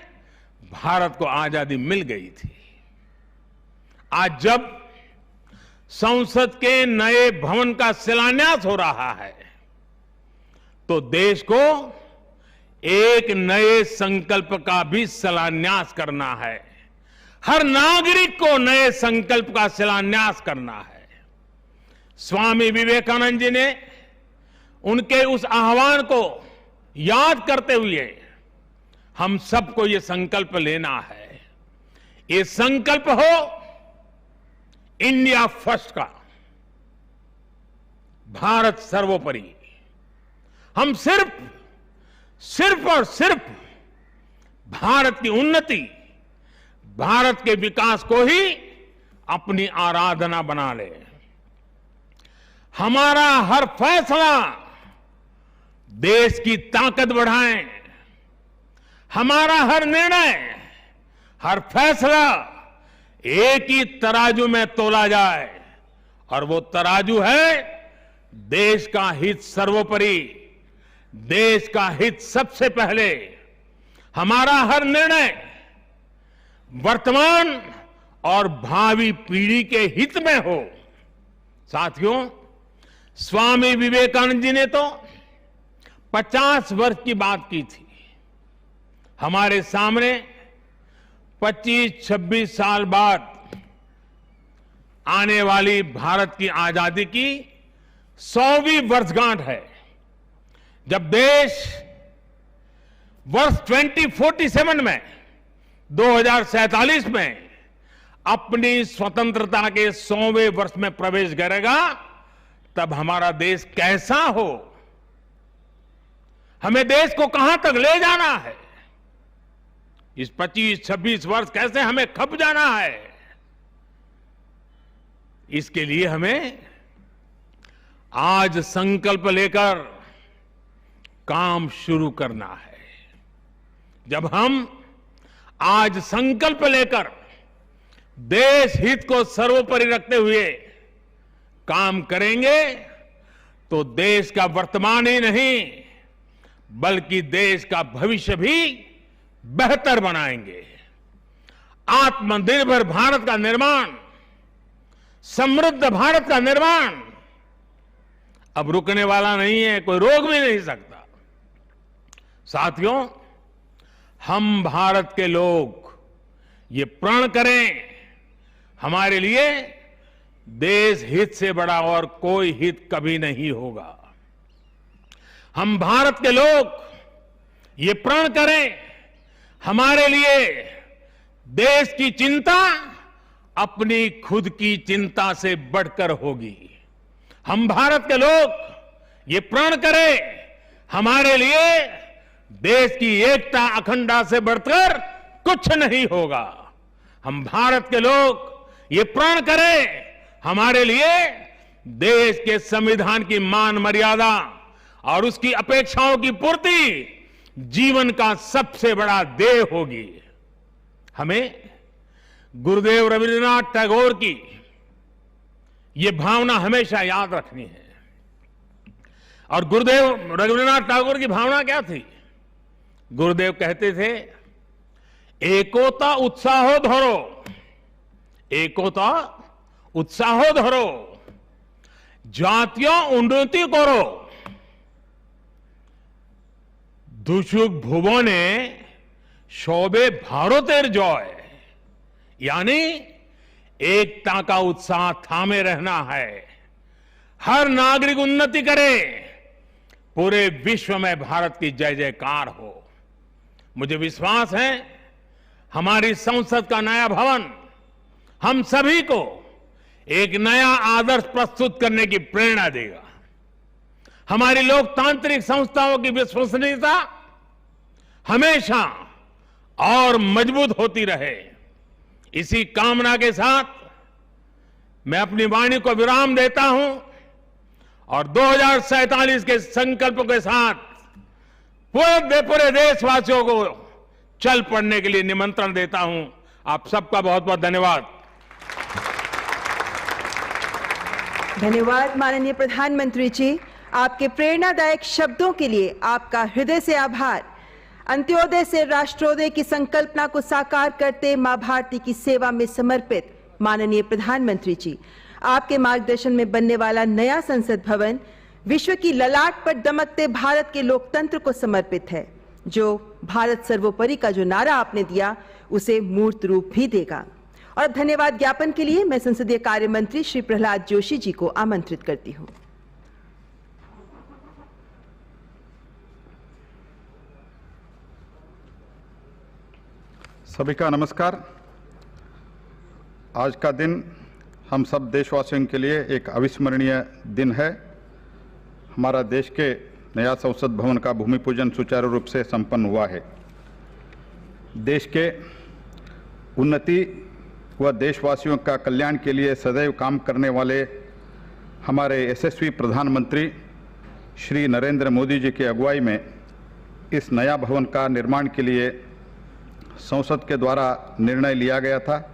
[SPEAKER 19] भारत को आजादी मिल गई थी। आज जब संसद के नए भवन का शिलान्यास हो रहा है तो देश को एक नए संकल्प का भी शिलान्यास करना है। हर नागरिक को नए संकल्प का शिलान्यास करना है। स्वामी विवेकानंद जी ने उनके उस आह्वान को याद करते हुए हम सबको ये संकल्प लेना है। ये संकल्प हो इंडिया फर्स्ट का, भारत सर्वोपरि। हम सिर्फ और सिर्फ भारत की उन्नति, भारत के विकास को ही अपनी आराधना बना ले। हमारा हर फैसला देश की ताकत बढ़ाए, हमारा हर निर्णय, हर फैसला एक ही तराजू में तोला जाए, और वो तराजू है देश का हित सर्वोपरि, देश का हित सबसे पहले। हमारा हर निर्णय वर्तमान और भावी पीढ़ी के हित में हो। साथियों, स्वामी विवेकानंद जी ने तो 50 वर्ष की बात की थी। हमारे सामने 25-26 साल बाद आने वाली भारत की आजादी की 100वीं वर्षगांठ है, जब देश वर्ष 2047 में 2047 में अपनी स्वतंत्रता के 100वें वर्ष में प्रवेश करेगा। तब हमारा देश कैसा हो, हमें देश को कहां तक ले जाना है, इस 25-26 वर्ष कैसे हमें खप जाना है, इसके लिए हमें आज संकल्प लेकर काम शुरू करना है। जब हम आज संकल्प लेकर देश हित को सर्वोपरि रखते हुए काम करेंगे, तो देश का वर्तमान ही नहीं बल्कि देश का भविष्य भी बेहतर बनाएंगे। आत्मनिर्भर भारत का निर्माण, समृद्ध भारत का निर्माण अब रुकने वाला नहीं है, कोई रोक भी नहीं सकता। साथियों, हम भारत के लोग ये प्रण करें, हमारे लिए देश हित से बड़ा और कोई हित कभी नहीं होगा। हम भारत के लोग ये प्रण करें, हमारे लिए देश की चिंता अपनी खुद की चिंता से बढ़कर होगी। हम भारत के लोग ये प्रण करें, हमारे लिए देश की एकता अखंडता से बढ़कर कुछ नहीं होगा। हम भारत के लोग ये प्रण करें, हमारे लिए देश के संविधान की मान मर्यादा और उसकी अपेक्षाओं की पूर्ति जीवन का सबसे बड़ा ध्येय होगी। हमें गुरुदेव रविन्द्रनाथ टैगोर की ये भावना हमेशा याद रखनी है। और गुरुदेव रविन्द्रनाथ टैगोर की भावना क्या थी? गुरुदेव कहते थे, एकोता उत्साहो धरो, एकोता उत्साहो धरो, জাতীয় উন্নতি করো, দুসুক ভুবনে সবে ভারতের জয়। यानी एकता का उत्साह थामे रहना है, हर नागरिक उन्नति करे, पूरे विश्व में भारत की जय जयकार हो। मुझे विश्वास है हमारी संसद का नया भवन हम सभी को एक नया आदर्श प्रस्तुत करने की प्रेरणा देगा। हमारी लोकतांत्रिक संस्थाओं की विश्वसनीयता हमेशा और मजबूत होती रहे। इसी कामना के साथ मैं अपनी वाणी को विराम देता हूं और 2047 के संकल्प के साथ पूरे देशवासियों को चल पड़ने के लिए निमंत्रण देता हूं। आप सबका बहुत बहुत धन्यवाद।
[SPEAKER 5] धन्यवाद माननीय प्रधानमंत्री जी, आपके प्रेरणादायक शब्दों के लिए आपका हृदय से आभार। अंत्योदय से राष्ट्रोदय की संकल्पना को साकार करते मां भारती की सेवा में समर्पित माननीय प्रधानमंत्री जी, आपके मार्गदर्शन में बनने वाला नया संसद भवन विश्व की ललाट पर दमकते भारत के लोकतंत्र को समर्पित है, जो भारत सर्वोपरि का जो नारा आपने दिया उसे मूर्त रूप भी देगा। और अब धन्यवाद ज्ञापन के लिए मैं संसदीय कार्य मंत्री श्री प्रहलाद जोशी जी को आमंत्रित करती हूं।
[SPEAKER 20] सभी का नमस्कार। आज का दिन हम सब देशवासियों के लिए एक अविस्मरणीय दिन है। हमारा देश के नया संसद भवन का भूमि पूजन सुचारू रूप से संपन्न हुआ है। देश के उन्नति व देशवासियों का कल्याण के लिए सदैव काम करने वाले हमारे यशस्वी प्रधानमंत्री श्री नरेंद्र मोदी जी की अगुवाई में इस नया भवन का निर्माण के लिए संसद के द्वारा निर्णय लिया गया था।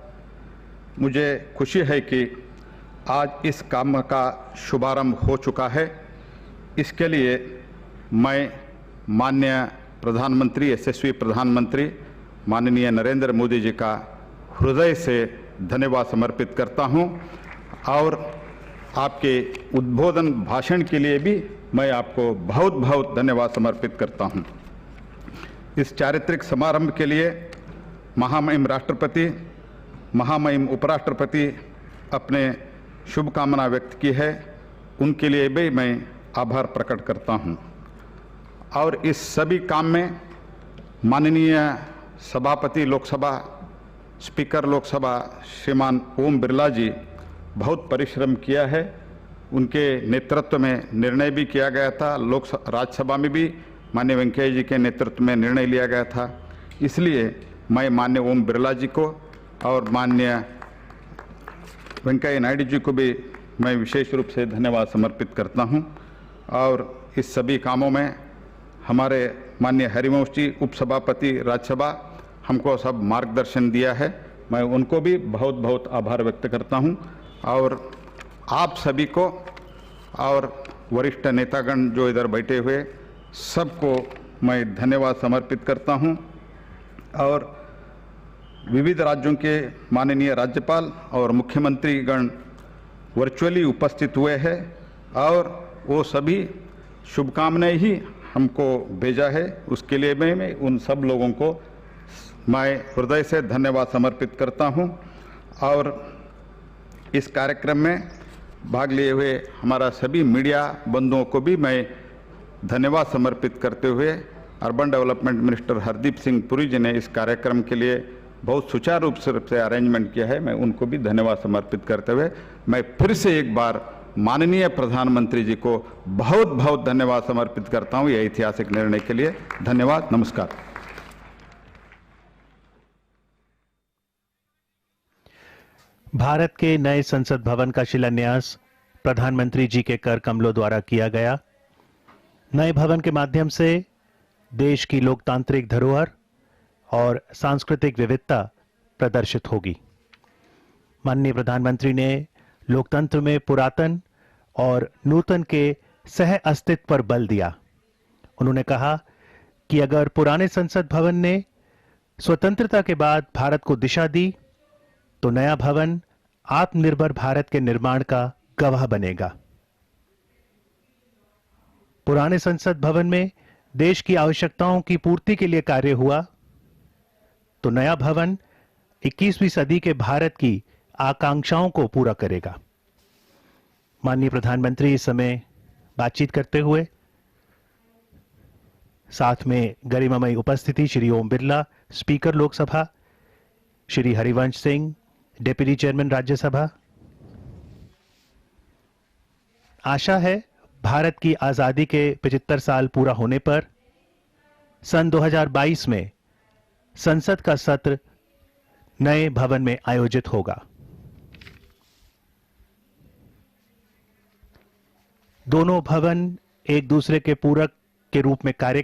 [SPEAKER 20] मुझे खुशी है कि आज इस काम का शुभारंभ हो चुका है। इसके लिए मैं माननीय प्रधानमंत्री, यशस्वी प्रधानमंत्री माननीय नरेंद्र मोदी जी का हृदय से धन्यवाद समर्पित करता हूं और आपके उद्बोधन भाषण के लिए भी मैं आपको बहुत बहुत धन्यवाद समर्पित करता हूं। इस चारित्रिक समारंभ के लिए महामहिम राष्ट्रपति, महामहिम उपराष्ट्रपति अपने शुभकामना व्यक्त की है, उनके लिए भी मैं आभार प्रकट करता हूं। और इस सभी काम में माननीय सभापति लोकसभा, स्पीकर लोकसभा श्रीमान ओम बिरला जी बहुत परिश्रम किया है। उनके नेतृत्व में निर्णय भी किया गया था। राज्यसभा में भी माननीय वेंकैया जी के नेतृत्व में निर्णय लिया गया था। इसलिए मैं माननीय ओम बिरला जी को और माननीय वेंकैया नायडू जी को भी मैं विशेष रूप से धन्यवाद समर्पित करता हूं। और इस सभी कामों में हमारे माननीय हरिवंश जी उपसभापति राज्यसभा हमको सब मार्गदर्शन दिया है। मैं उनको भी बहुत बहुत आभार व्यक्त करता हूं। और आप सभी को और वरिष्ठ नेतागण जो इधर बैठे हुए सबको मैं धन्यवाद समर्पित करता हूं। और विविध राज्यों के माननीय राज्यपाल और मुख्यमंत्रीगण वर्चुअली उपस्थित हुए हैं और वो सभी शुभकामनाएं ही हमको भेजा है। उसके लिए मैं उन सब लोगों को मैं हृदय से धन्यवाद समर्पित करता हूं। और इस कार्यक्रम में भाग लिए हुए हमारा सभी मीडिया बंधुओं को भी मैं धन्यवाद समर्पित करते हुए urban development minister Hardeep Singh Puri ji ने इस कार्यक्रम के लिए बहुत सुचारू रूप से अरेंजमेंट किया है, मैं उनको भी धन्यवाद समर्पित करते हुए मैं फिर से एक बार माननीय प्रधानमंत्री जी को बहुत बहुत धन्यवाद समर्पित करता हूं यह ऐतिहासिक निर्णय के लिए। धन्यवाद, नमस्कार।
[SPEAKER 1] भारत के नए संसद भवन का शिलान्यास प्रधानमंत्री जी के कर कमलों द्वारा किया गया। नए भवन के माध्यम से देश की लोकतांत्रिक धरोहर और सांस्कृतिक विविधता प्रदर्शित होगी। माननीय प्रधानमंत्री ने लोकतंत्र में पुरातन और नूतन के सह अस्तित्व पर बल दिया। उन्होंने कहा कि अगर पुराने संसद भवन ने स्वतंत्रता के बाद भारत को दिशा दी तो नया भवन आत्मनिर्भर भारत के निर्माण का गवाह बनेगा। पुराने संसद भवन में देश की आवश्यकताओं की पूर्ति के लिए कार्य हुआ तो नया भवन 21वीं सदी के भारत की आकांक्षाओं को पूरा करेगा। माननीय प्रधानमंत्री इस समय बातचीत करते हुए साथ में गरिमामयी उपस्थिति Shri Om Birla, speaker Lok Sabha, Shri Harivansh Singh, deputy chairman Rajya Sabha. आशा है भारत की आजादी के 75 साल पूरा होने पर सन 2022 में संसद का सत्र नए भवन में आयोजित होगा। दोनों भवन एक दूसरे के पूरक के रूप में कार्य